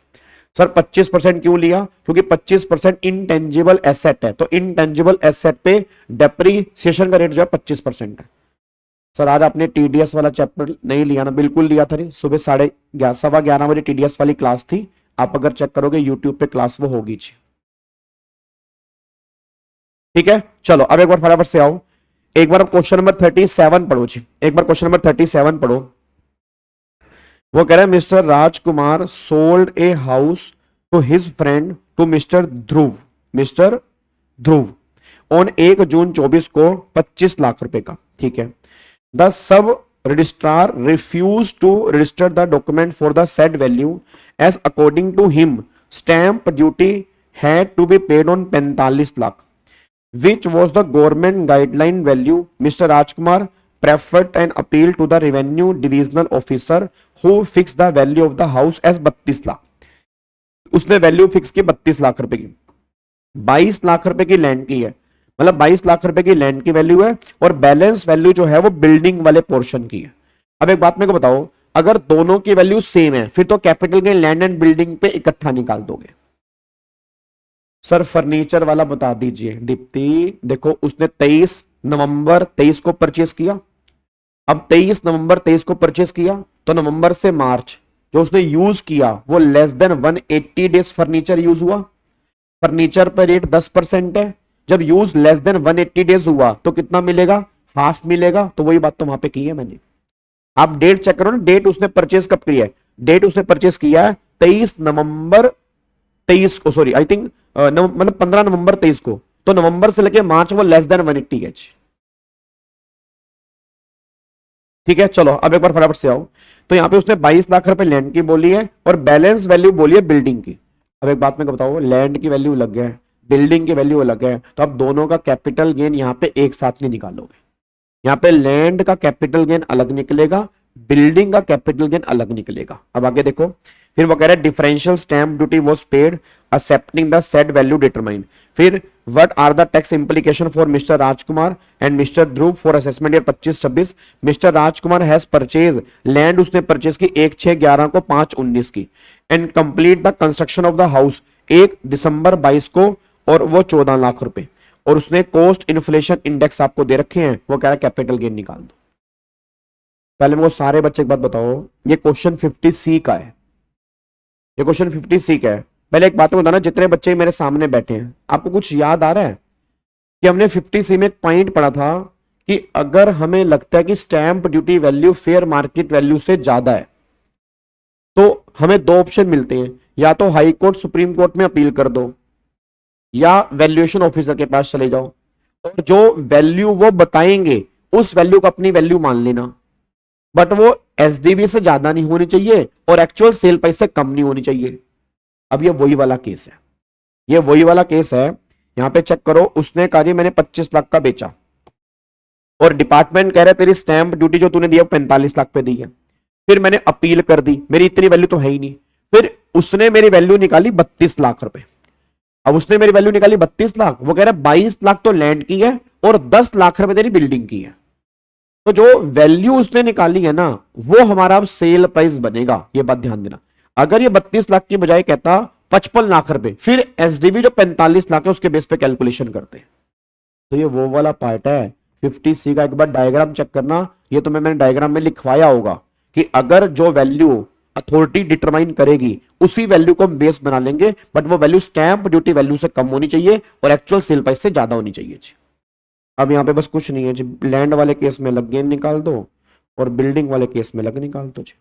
सर 25% क्यों लिया? क्योंकि 25% इनटेंजिबल एसेट है, तो इनटेंजिबल एसेट पे डेप्रीसिएशन का रेट जो है 25% है। सर आज आपने टीडीएस वाला चैप्टर नहीं लिया ना? बिल्कुल लिया था। सुबह 11:30 बजे टीडीएस वाली क्लास थी, आप अगर चेक करोगे यूट्यूब पे क्लास वो होगी जी। ठीक है चलो अब एक बार फटाफट से आओ, एक बार क्वेश्चन नंबर 37 पढ़ो जी। एक बार क्वेश्चन नंबर 37 पढ़ो। वो कह रहा है mister Rajkumar sold a house to his friend to mister Dhruv on 1 June 24 को 25 लाख रुपए का। ठीक है, the sub registrar refuse to register the document for the said value as according to him stamp duty had to be paid on 45 lakh, which was the government guideline value. Mr. Rajkumar preferred an appeal to the revenue divisional officer who fixed the value of the house as 32 lakh. उसने value fix की 32 लाख रुपए की, 22 लाख रुपए की land की है, मतलब 22 लाख रुपए की लैंड की वैल्यू है और बैलेंस वैल्यू जो है वो बिल्डिंग वाले पोर्शन की है। अब एक बात मेरे को बताओ, अगर दोनों की वैल्यू सेम है फिर तो capital gain land and building पे इकट्ठा निकाल दोगे। सर फर्नीचर वाला बता दीजिए। दीप्ति देखो, उसने 23 नवंबर 23 को परचेस किया। अब 23 नवंबर 23 को परचेस किया तो नवंबर से मार्च जो उसने यूज किया वो less than 180 days furniture use हुआ। फर्नीचर पर रेट 10% है, जब यूज लेस देन 180 डेज हुआ तो कितना मिलेगा? हाफ मिलेगा। तो वही बात तो वहां पे की है मैंने। आप डेट चेक करो ना, डेट उसने परचेस कब किया है? डेट उसने परचेस किया है 23 नवंबर 23 को, सॉरी आई थिंक मतलब 15 नवंबर 23 को, तो नवंबर से लेके मार्च वो लेस देन 180 है। ठीक है चलो अब एक बार फटाफट से आओ। तो यहां पे उसने 22 लाख रुपए लैंड की बोली है और बैलेंस वैल्यू बोली है बिल्डिंग की। अब एक बात मैं बताओ, लैंड की वैल्यू अलग है, बिल्डिंग की वैल्यू अलग है, तो आप दोनों का कैपिटल गेन यहां पे एक साथ नहीं निकालोगे। यहां पे लैंड का कैपिटल गेन अलग निकलेगा, बिल्डिंग का कैपिटल गेन अलग निकलेगा। अब आगे देखो, फिर वो कह रहा है differential stamp duty was paid accepting the said value determined. फिर what are the tax implication for mister Rajkumar and mister Dhruv for assessment year 25-26। Mister Rajkumar has purchase land, उसने परचेज की 1/6/11 को 5/19 की and complete the construction of the house 1 दिसंबर 22 को और वो 14 लाख रुपए, और उसने कॉस्ट इन्फ्लेशन इंडेक्स आपको दे रखे हैं। वो कह रहा है कैपिटल गेन निकाल दो। पहले मेरे को सारे बच्चे एक बात बताओ, ये क्वेश्चन 50C का है, ये क्वेश्चन 50C का है। पहले एक बात बताना, जितने बच्चे मेरे सामने बैठे हैं आपको कुछ याद आ रहा है कि हमने 50C में एक पॉइंट पढ़ा था कि अगर हमें लगता है कि stamp duty value fair market value से ज्यादा है तो हमें 2 ऑप्शन मिलते हैं, या तो हाई कोर्ट सुप्रीम कोर्ट में अपील कर दो या वैल्यूएशन ऑफिसर के पास चले जाओ, और जो वैल्यू वो बताएंगे उस वैल्यू को अपनी वैल्यू मान लेना, बट वो एसडीवी से ज्यादा नहीं होनी चाहिए और एक्चुअल सेल प्राइस से कम नहीं होनी चाहिए। अब ये वही वाला केस है, ये वही वाला केस है। यहां पे चेक करो, उसने कहा जी मैंने 25 लाख का बेचा और डिपार्टमेंट कह रहा है तेरी स्टैंप ड्यूटी जो तूने दिया 45 लाख पे दी है। फिर मैंने अपील कर दी, मेरी इतनी वैल्यू तो है ही नहीं। फिर उसने मेरी वैल्यू निकाली 32 लाख रुपए। अब उसने मेरी वैल्यू निकाली 32 लाख, वो कह रहा है 22 लाख तो लैंड की है और 10 लाख रुपए तेरी बिल्डिंग की है। तो जो वैल्यू उसने निकाली है ना, वो हमारा अब सेल प्राइस बनेगा। ये बात ध्यान देना। अगर ये 32 लाख की बजाय कहता 55 लाख रुपए, फिर एसडीवी जो 45 लाख है उसके बेस पे कैलकुलेशन करते हैं। तो ये वो वाला पार्ट है 50C का। एक बार डायग्राम चेक करना, ये तो मैंने डायग्राम में लिखवाया होगा कि अगर जो वैल्यू अथॉरिटी डिटरमाइन करेगी उसी वैल्यू को हम बेस बना लेंगे, बट वो वैल्यू स्टैंप ड्यूटी वैल्यू से कम होनी चाहिए और एक्चुअल सेल प्राइस से ज्यादा होनी चाहिए जी। अब यहाँ पे बस कुछ नहीं है जी, लैंड वाले केस में लग गेन निकाल दो और बिल्डिंग वाले केस में लग निकाल दो जी।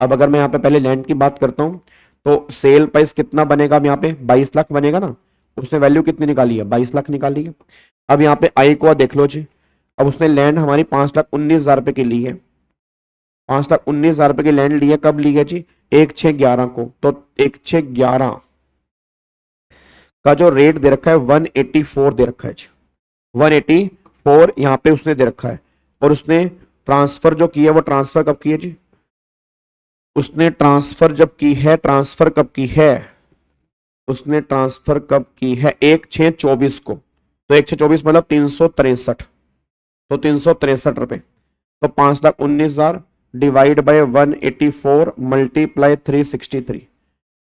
अब अगर मैं यहाँ पे पहले लैंड की बात करता हूँ तो सेल प्राइस कितना बनेगा, अब यहाँ पे 22 लाख बनेगा ना, उसने वैल्यू कितनी निकाली है, 22 लाख निकाली है। अब यहाँ पे आई को देख लो जी। अब उसने लैंड हमारी 5,19,000 रुपए की ली है, 5,19,000 रुपए की लैंड ली है। कब ली है जी, 1/6/11 को। तो 1/6/11 का जो रेट दे रखा है 184 दे रखा है जी, 184 यहाँ पे उसने दे रखा है। और उसने ट्रांसफर जो की है वो ट्रांसफर कब की है जी, उसने ट्रांसफर जब की है, ट्रांसफर कब की है, उसने ट्रांसफर कब की है 1/6/24 को। तो 1/6/24 मतलब 363, तो 363 रुपए। तो 5,19,000 डिवाइड बाय 184 मल्टीप्लाई 363,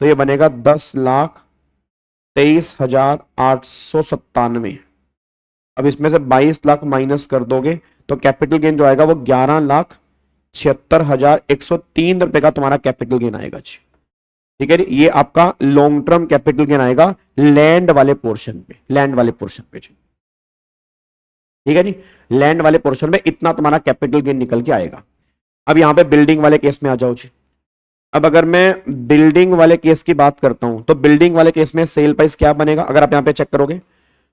तो ये बनेगा 10,23,897। अब इसमें से 22 लाख माइनस कर दोगे तो कैपिटल गेन जो आएगा वो 11,76,103 रुपए का तुम्हारा कैपिटल गेन आएगा जी। ठीक है जी, ये आपका लॉन्ग टर्म कैपिटल गेन आएगा लैंड वाले पोर्शन पे, लैंड वाले पोर्शन पे जी। ठीक है जी, लैंड वाले पोर्शन में इतना तुम्हारा कैपिटल गेन निकल के आएगा। अब यहां पे बिल्डिंग वाले केस में आ जाओ जी। अब अगर मैं बिल्डिंग वाले केस की बात करता हूं तो बिल्डिंग वाले केस में सेल प्राइस क्या बनेगा, अगर आप यहां पे चेक करोगे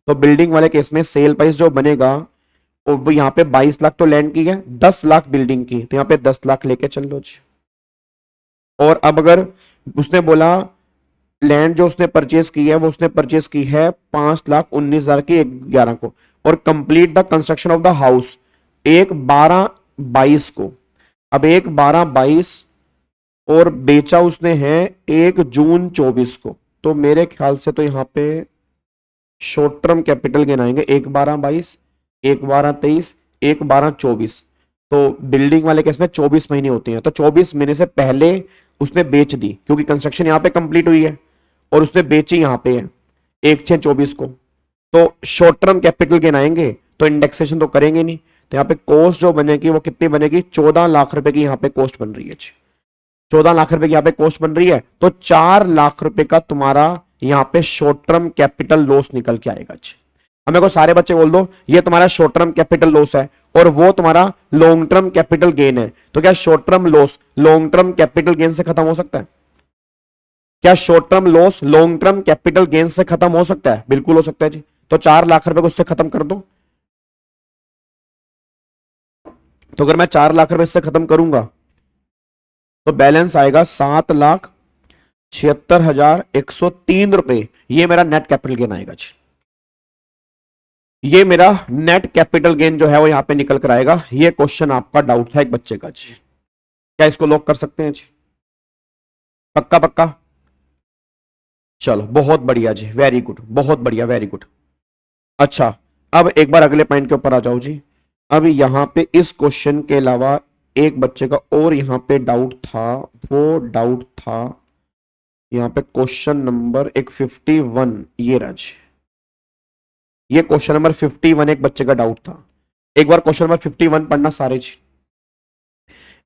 तो बिल्डिंग वाले केस में सेल प्राइस जो बनेगा वो यहां पे 22 लाख तो लैंड की है, 10 लाख बिल्डिंग की, तो यहां पे 10 लाख लेके चल लो जी। और अब अगर उसने बोला लैंड जो उसने परचेस की है वो उसने परचेस की है 5,19,000 की 11 को, और complete the construction of the house 1/12/22 को। अब 1/12/22 और बेचा उसने है 1 जून 24 को। तो मेरे ख्याल से तो यहां पे शॉर्ट टर्म कैपिटल गेन आएंगे 1/12/22, 1/12/23, 1/12/24। तो बिल्डिंग वाले केस में 24 महीने होते हैं, तो 24 महीने से पहले उसने बेच दी क्योंकि कंस्ट्रक्शन यहां पे कंप्लीट हुई है और उसने बेची यहां पे है 1/6/24 को। तो शॉर्ट टर्म कैपिटल गेन आएंगे, तो इंडेक्सेशन तो करेंगे नहीं, तो यहाँ पे कॉस्ट जो बनेगी वो कितनी बनेगी, 14 लाख रुपए की यहाँ पे कॉस्ट बन रही है। 14 लाख रुपए की यहाँ पे कॉस्ट बन रही है, तो 4 लाख रुपए का तुम्हारा यहाँ पे शॉर्ट टर्म कैपिटल लॉस निकल के आएगा। अब मेरे को सारे बच्चे बोल दो ये तुम्हारा शॉर्ट टर्म कैपिटल लॉस है और वो तुम्हारा लॉन्ग टर्म कैपिटल गेन है, तो क्या short term loss long term capital gain से खत्म हो सकता है? क्या short term loss long term capital gain से खत्म हो सकता है? बिल्कुल हो सकता है जी। तो 4 लाख रुपए को उससे खत्म कर दो। तो अगर मैं 4 लाख रुपए इससे खत्म करूंगा तो बैलेंस आएगा 7,76,103 रुपए। ये मेरा नेट कैपिटल गेन आएगा जी। ये मेरा नेट कैपिटल गेन जो है वो यहां पे निकल कर आएगा। ये क्वेश्चन आपका डाउट था एक बच्चे का जी, क्या इसको लॉक कर सकते हैं जी? पक्का पक्का, चलो बहुत बढ़िया जी, वेरी गुड, बहुत बढ़िया, वेरी गुड। अच्छा, अब एक बार अगले पॉइंट के ऊपर आ जाओ जी। अब यहां पे इस क्वेश्चन के अलावा एक बच्चे का और यहां पे डाउट था, वो डाउट था यहां पे क्वेश्चन नंबर 51, ये राज, ये क्वेश्चन नंबर 51 एक बच्चे का डाउट था। एक बार क्वेश्चन नंबर 51 पढ़ना सारे जी,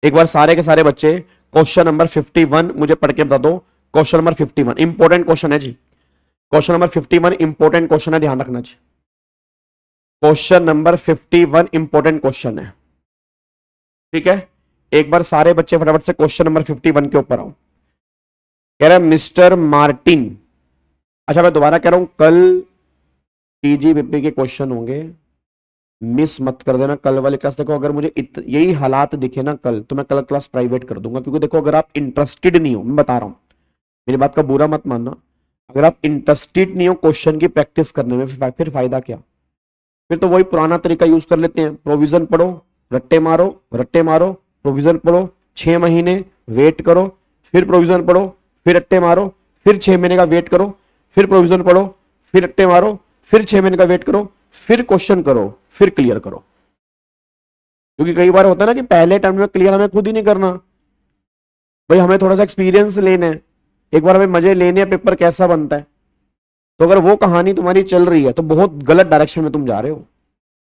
एक बार सारे के सारे बच्चे क्वेश्चन नंबर 51 मुझे पढ़ के बता दो। क्वेश्चन नंबर 51 इंपॉर्टेंट क्वेश्चन है जी, क्वेश्चन नंबर 51 इंपॉर्टेंट क्वेश्चन है, ध्यान रखना जी। क्वेश्चन नंबर 51 इंपॉर्टेंट क्वेश्चन है, ठीक है। एक बार सारे बच्चे फटाफट से क्वेश्चन नंबर 51 के ऊपर आओ। कह रहा है मिस्टर मार्टिन, अच्छा मैं दोबारा कह रहा हूं, कल टीजीबीपी के क्वेश्चन होंगे, मिस मत कर देना कल वाली क्लास। देखो अगर मुझे यही हालात दिखे ना कल, तो मैं कल क्लास प्राइवेट कर दूंगा, क्योंकि देखो अगर आप इंटरेस्टेड नहीं हो, मैं बता रहा हूं, मेरी बात का बुरा मत मानना, अगर आप इंटरेस्टेड नहीं हो क्वेश्चन की प्रैक्टिस करने में, फिर फायदा क्या? फिर तो वही पुराना तरीका यूज कर लेते हैं, प्रोविजन पढ़ो, रट्टे मारो, रट्टे मारो, प्रोविजन पढ़ो, 6 महीने वेट करो, फिर प्रोविजन पढ़ो, फिर रट्टे मारो, फिर 6 महीने का वेट करो, फिर प्रोविजन पढ़ो, फिर रट्टे मारो, फिर 6 महीने का वेट करो, फिर क्वेश्चन करो, फिर क्लियर करो। क्योंकि कई बार होता है ना कि पहले टाइम में क्लियर हमें खुद ही नहीं करना, भाई हमें थोड़ा सा एक्सपीरियंस लेना है, एक बार हमें मजे लेने हैं पेपर कैसा बनता है। तो अगर वो कहानी तुम्हारी चल रही है तो बहुत गलत डायरेक्शन में तुम जा रहे हो।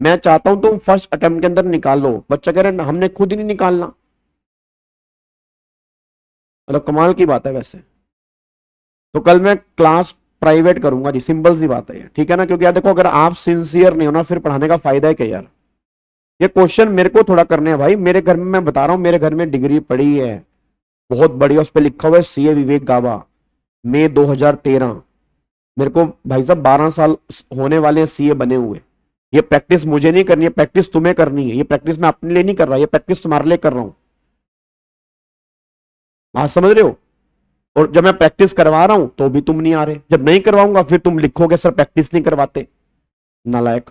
मैं चाहता हूं तुम फर्स्ट अटेम्प्ट के अंदर निकाल लो। बच्चा कह रहे हैं हमने खुद ही नहीं निकालना, मतलब कमाल की बात है वैसे। तो कल मैं क्लास प्राइवेट करूंगा जी, सिंपल सी बात है ये, ठीक है ना। क्योंकि यार देखो अगर आप सिंसियर नहीं हो ना फिर पढ़ाने का फायदा है क्या यार। ये क्वेश्चन मेरे को थोड़ा करने हैं भाई, मेरे घर में मैं बता रहा हूं, मेरे घर में डिग्री पड़ी है बहुत बढ़िया, उस पर लिखा हुआ है सीए विवेक गावा, मई 2013। मेरे को भाई साहब 12 साल होने वाले हैं सीए बने हुए। ये प्रैक्टिस मुझे नहीं करनी है, प्रैक्टिस तुम्हें करनी है। ये प्रैक्टिस मैं अपने लिए नहीं कर रहा, ये प्रैक्टिस तुम्हारे लिए कर रहा हूं, बात समझ रहे हो। और जब मैं प्रैक्टिस करवा रहा हूं तो भी तुम नहीं आ रहे, जब नहीं करवाऊंगा फिर तुम लिखोगे सर प्रैक्टिस नहीं करवाते, नालायक।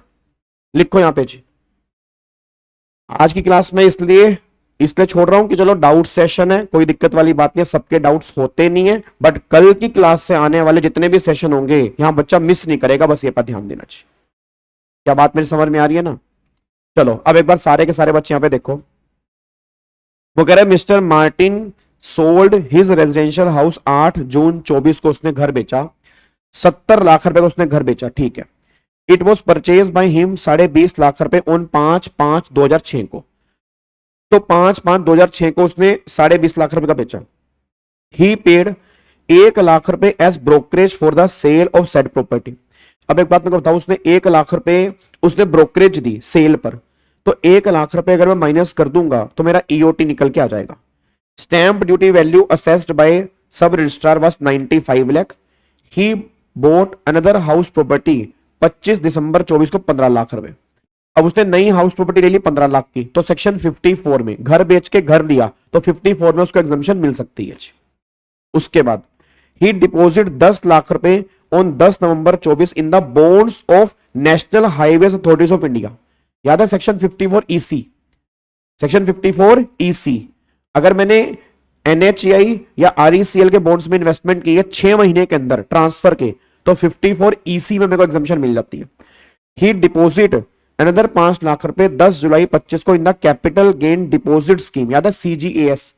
लिखो यहां पे जी। आज की क्लास में इसलिए छोड़ रहा हूं कि चलो डाउट सेशन है, कोई दिक्कत वाली बात नहीं है, सबके डाउट्स होते नहीं है, बट कल की क्लास से आने वाले जितने भी सेशन होंगे यहां बच्चा मिस नहीं करेगा, बस ये पर ध्यान देना चाहिए। क्या बात मेरी समझ में आ रही है ना। चलो अब एक बार सारे के सारे बच्चे यहां पे देखो। वो कह रहे mister Martin sold his residential house 8 जून 24 को उसने घर बेचा, 70 लाख रुपए का उसने घर बेचा, ठीक है। It was purchase by him 20.5 lakh रुपए ऑन 5/5/2006 को। तो 5/5/2006 को उसने 20.5 लाख रुपए का बेचा। ही पेड 1 लाख रुपए as brokerage for the sale of said property. अब एक बात मैं बताऊं, उसने 1 लाख रुपए उसने ब्रोकरेज दी सेल पर, तो 1 लाख रुपए अगर मैं माइनस कर दूंगा तो मेरा ईओटी निकल के आ जाएगा। Stamp duty value assessed by sub registrar was 95 lakh. He bought another house property 25 दिसंबर 24 को 15 लाख रुपए। अब उसने नई हाउस प्रॉपर्टी ले ली 15 लाख की, तो सेक्शन 54 में घर बेच के घर लिया तो 54 में उसको एग्जम्पशन मिल सकती है। उसके बाद ही डिपॉजिट 10 लाख रुपए on 10 November 24 in the bonds of national highways authorities of India. याद है सेक्शन 54 ईसी, सेक्शन 54 ईसी। अगर मैंने एनएचआई या आरईसीएल के बॉन्ड्स में इन्वेस्टमेंट की है 6 महीने के अंदर ट्रांसफर के, तो 54 ईसी में मेरे को एग्जम्पशन मिल जाती है। ही डिपॉजिट अनदर 5 लाख रुपए 10 जुलाई 25 को in the capital gain deposit scheme, याद है सीजीएएस।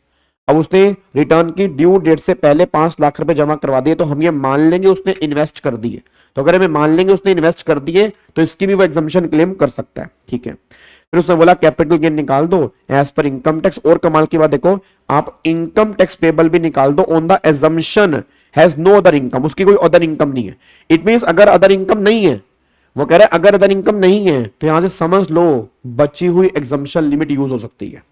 अब उसने रिटर्न की ड्यू डेट से पहले 5 लाख रुपए जमा करवा दिए, तो हम ये मान लेंगे उसने इन्वेस्ट कर दिए। तो अगर हमें मान लेंगे उसने इन्वेस्ट कर दिए तो इसकी भी वो एग्जम्पशन क्लेम कर सकता है, ठीक है। फिर उसने बोला कैपिटल गेन निकाल दो एज पर इनकम टैक्स। और कमाल की बात देखो, आप इनकम टैक्स पेबल भी निकाल दो on the assumption has no other income, उसकी कोई अदर इनकम नहीं है। इट मींस अगर अदर इनकम नहीं है, वो कह रहे हैं अगर अदर इनकम नहीं है तो यहां से समझ लो बची हुई एग्जम्पशन लिमिट यूज हो सकती है।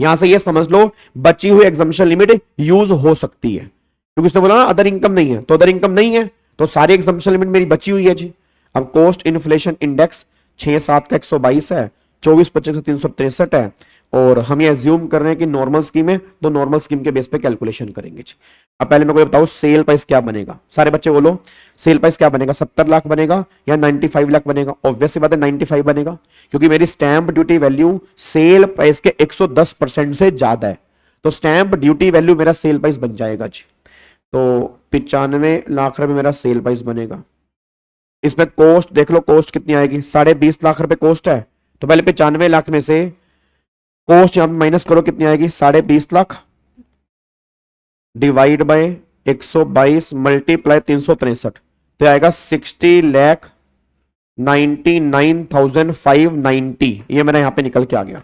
यहां से ये समझ लो बची हुई एग्जम्पशन लिमिट यूज हो सकती है, क्योंकि उसने बोला ना अदर इनकम नहीं है, तो अदर इनकम नहीं है तो सारी एग्जम्पशन लिमिट मेरी बची हुई है जी। अब कॉस्ट इन्फ्लेशन इंडेक्स 6/7 का 122 है, 24/25 का 363 है, और हम ये एज्यूम कर रहे हैं कि नॉर्मल स्कीम है, तो नॉर्मल स्कीम के बेस पे कैलकुलेशन करेंगे जी। अब पहले मेरे को बताओ सेल प्राइस क्या बनेगा, सारे बच्चे बोलो सेल प्राइस क्या बनेगा, 70 लाख बनेगा या 95 लाख बनेगा। ऑब्वियस सी बात है 95 बनेगा, क्योंकि मेरी stamp duty value sale price के 110% से ज्यादा है, तो स्टैंप ड्यूटी वैल्यू मेरा सेल प्राइस बन जाएगा जी। तो 95 लाख रुपए मेरा सेल प्राइस बनेगा। इसमें कॉस्ट देख लो, कॉस्ट कितनी आएगी, 20.5 लाख रुपए कॉस्ट है, तो पहले 95 लाख में से कॉस्ट यहां माइनस करो, कितनी आएगी 20.5 लाख डिवाइड बाय 122 मल्टीप्लाई 363, तो आएगा 60,99,590, ये मेरा यहां पे निकल के आ गया।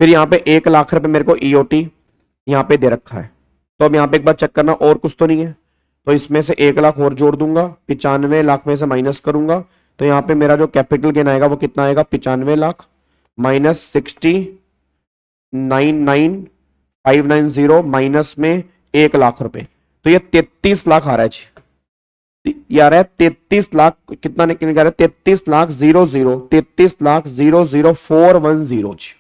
फिर यहां पे 1 लाख रुपए मेरे को ईओटी यहां पे दे रखा है, तो अब यहां पे एक बार चेक करना और कुछ तो नहीं है, तो इसमें से 1 लाख और जोड़ दूंगा, 95 लाख में से माइनस करूंगा, तो यहां पे मेरा जो कैपिटल गेन आएगा वो कितना आएगा 95 लाख माइनस 60,99,590 माइनस में 1 लाख रुपए, तो ये 33 लाख आ रहा है जी। यार है 33 लाख कितना निकल रहा है 33,00,410 जी।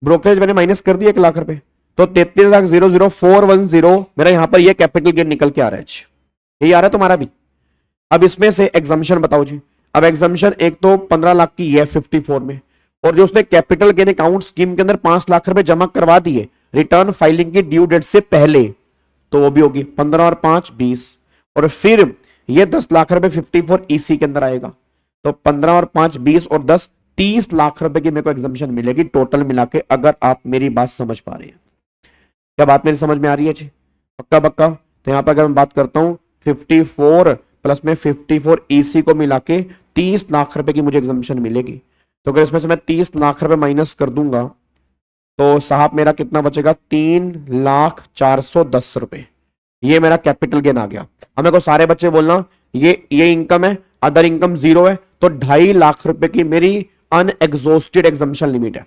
ब्रोकरेज मैंने माइनस कर दिया 1 लाख रुपए, तो 33,00,410 मेरा यहां पर ये कैपिटल गेन निकल के आ रहा है जी। यही आ रहा है तुम्हारा भी। अब इसमें से एग्जम्पशन बताओ जी। अब एग्जम्पशन एक तो 15 लाख की है 54 में, और जो उसने कैपिटल गेन अकाउंट स्कीम के अंदर 5 लाख रुपए जमा करवा दिए रिटर्न फाइलिंग की ड्यू डेट से पहले, तो वो भी होगी 15 और 5 20, और फिर ये 10 लाख रुपए 54 ईसी के अंदर आएगा, तो 15 और 5 20 और 10 30 लाख रुपए की मेरे को एग्जामिशन मिलेगी टोटल मिला के, अगर आप मेरी बात समझ पा रहे हैं। क्या बात मेरी समझ में आ रही है जी? पक्का पक्का। तो यहां पर अगर मैं बात करता हूं 54 प्लस में 54 ईसी को मिला के 30 लाख रुपए की मुझे एग्जामिशन मिलेगी। तो अगर इसमें से मैं 30 लाख रुपए माइनस कर दूंगा तो साहब मेरा कितना बचेगा? 3,410 रुपए। ये मेरा कैपिटल गेन आ गया। अब मेरे को सारे बच्चे बोलना ये इनकम है, अदर इनकम 0 है, तो 2.5 लाख रुपए की मेरी अनएग्जॉस्टेड एग्जामिशन लिमिट है।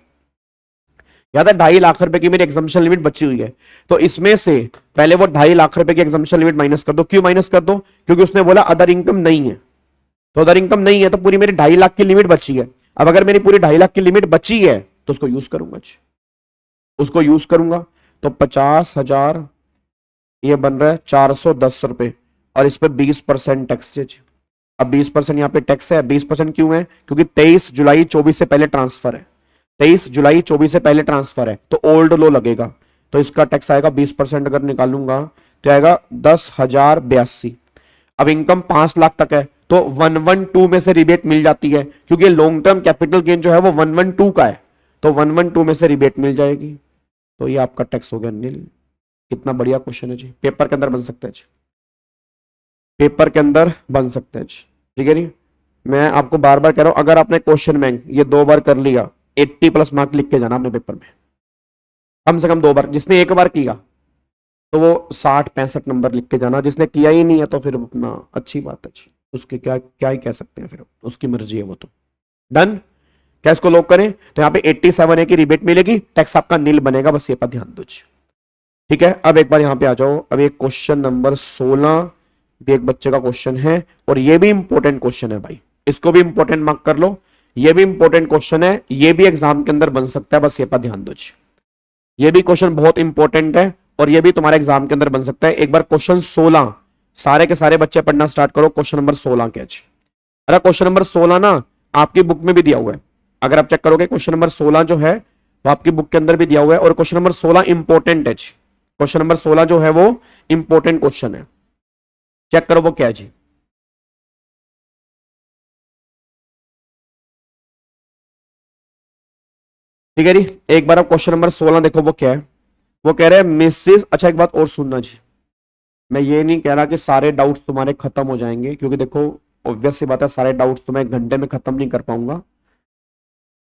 याद है 2.5 लाख रुपए की मेरी एग्जामिशन लिमिट बची हुई है। तो इसमें से पहले वो 2.5 लाख रुपए की एग्जामिशन लिमिट माइनस कर दो। क्यों माइनस कर दो? क्योंकि उसने बोला अदर इनकम नहीं है, तो अदर इनकम नहीं है तो पूरी मेरी 2.5 लाख की लिमिट बची है। अब अगर मेरी पूरी 2.5 लाख की लिमिट बची है तो उसको यूज करूंगा, उसको यूज करूंगा। तो 50,000 ये बन रहा है 410 रुपए, और इस पर 20% टैक्स है। अब 20% यहाँ पे टैक्स है। 20% क्यों है? क्योंकि 23 जुलाई 24 से पहले ट्रांसफर है। 23 जुलाई 24 से पहले ट्रांसफर है तो ओल्ड लो लगेगा, तो इसका टैक्स आएगा 20%। अगर निकालूंगा तो आएगा 10,082। अब इनकम 5 लाख तक है तो 112 में से रिबेट मिल जाती है, क्योंकि लॉन्ग टर्म कैपिटल गेन जो है वो 112 का है, तो 112 में से रिबेट मिल जाएगी। तो ये आपका टैक्स हो गया नील। कितना बढ़िया क्वेश्चन है जी, पेपर के अंदर बन सकते हैं जी, पेपर के अंदर बन सकते हैं जी। ठीक है जी, मैं आपको बार बार कह रहा हूं, अगर आपने क्वेश्चन बैंक ये 2 बार कर लिया 80+ मार्क लिख के जाना अपने पेपर में, कम से कम 2 बार। जिसने 1 बार किया तो वो 60-65 नंबर लिख के जाना, जिसने किया ही नहीं है तो फिर अपना अच्छी बात है जी, उसके क्या क्या ही कह सकते हैं, फिर उसकी मर्जी है वो। तो डन। क्या इसको लॉक करें? तो यहाँ पे 87 की रिबेट मिलेगी, टैक्स आपका नील बनेगा, बस ये पर ध्यान दो जी। ठीक है, अब एक बार यहां पे आ जाओ। अब एक क्वेश्चन नंबर 16 भी एक बच्चे का क्वेश्चन है, और ये भी इंपॉर्टेंट क्वेश्चन है भाई, इसको भी इंपॉर्टेंट मार्क कर लो। ये भी इंपॉर्टेंट क्वेश्चन है, ये भी एग्जाम के अंदर बन सकता है, बस ये पर ध्यान दो जी। ये भी क्वेश्चन बहुत इंपॉर्टेंट है और ये भी तुम्हारे एग्जाम के अंदर बन सकता है। एक बार क्वेश्चन 16 सारे के सारे बच्चे पढ़ना स्टार्ट करो। क्वेश्चन नंबर 16 क्या जी? अरे क्वेश्चन नंबर 16 ना आपकी बुक में भी दिया हुआ है, अगर आप चेक करोगे क्वेश्चन नंबर 16 जो है वो आपकी बुक के अंदर भी दिया हुआ है, और क्वेश्चन नंबर 16 इंपॉर्टेंट है। क्वेश्चन नंबर 16 जो है वो इंपॉर्टेंट क्वेश्चन है, चेक करो वो क्या है जी। ठीक है जी, एक बार आप क्वेश्चन नंबर 16 देखो वो क्या है। वो कह रहे हैं मिसेस, अच्छा एक बात और सुनना जी, मैं ये नहीं कह रहा कि सारे डाउट्स तुम्हारे खत्म हो जाएंगे, क्योंकि देखो ऑब्वियस सी बात है सारे डाउट्स तो मैं 1 घंटे में खत्म नहीं कर पाऊंगा।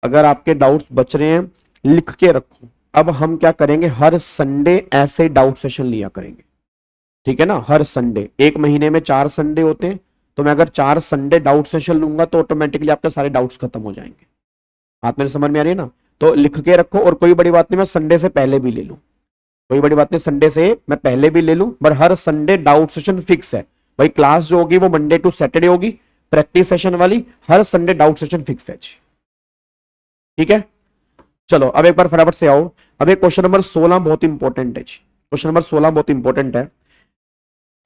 अगर आपके डाउट्स बच रहे हैं लिख के रखो। अब हम क्या करेंगे, हर संडे ऐसे डाउट सेशन लिया करेंगे, ठीक है ना? हर संडे, 1 महीने में 4 संडे होते हैं, तो मैं अगर 4 संडे डाउट सेशन लूंगा तो ऑटोमेटिकली आपके सारे डाउट्स खत्म हो जाएंगे। बात मेरे समझ में आ रही है ना? तो लिख के रखो, और कोई बड़ी बात नहीं मैं संडे से पहले भी ले लूं, कोई बड़ी बात नहीं, संडे से मैं पहले भी ले लूं, पर हर संडे डाउट सेशन फिक्स है भाई। क्लास जो होगी वो मंडे टू सैटरडे होगी, प्रैक्टिस सेशन वाली, हर संडे डाउट सेशन फिक्स है। ठीक है, चलो अब एक बार फटाफट से आओ। अब एक क्वेश्चन नंबर 16 बहुत इंपॉर्टेंट है जी, क्वेश्चन नंबर 16 बहुत इंपॉर्टेंट है।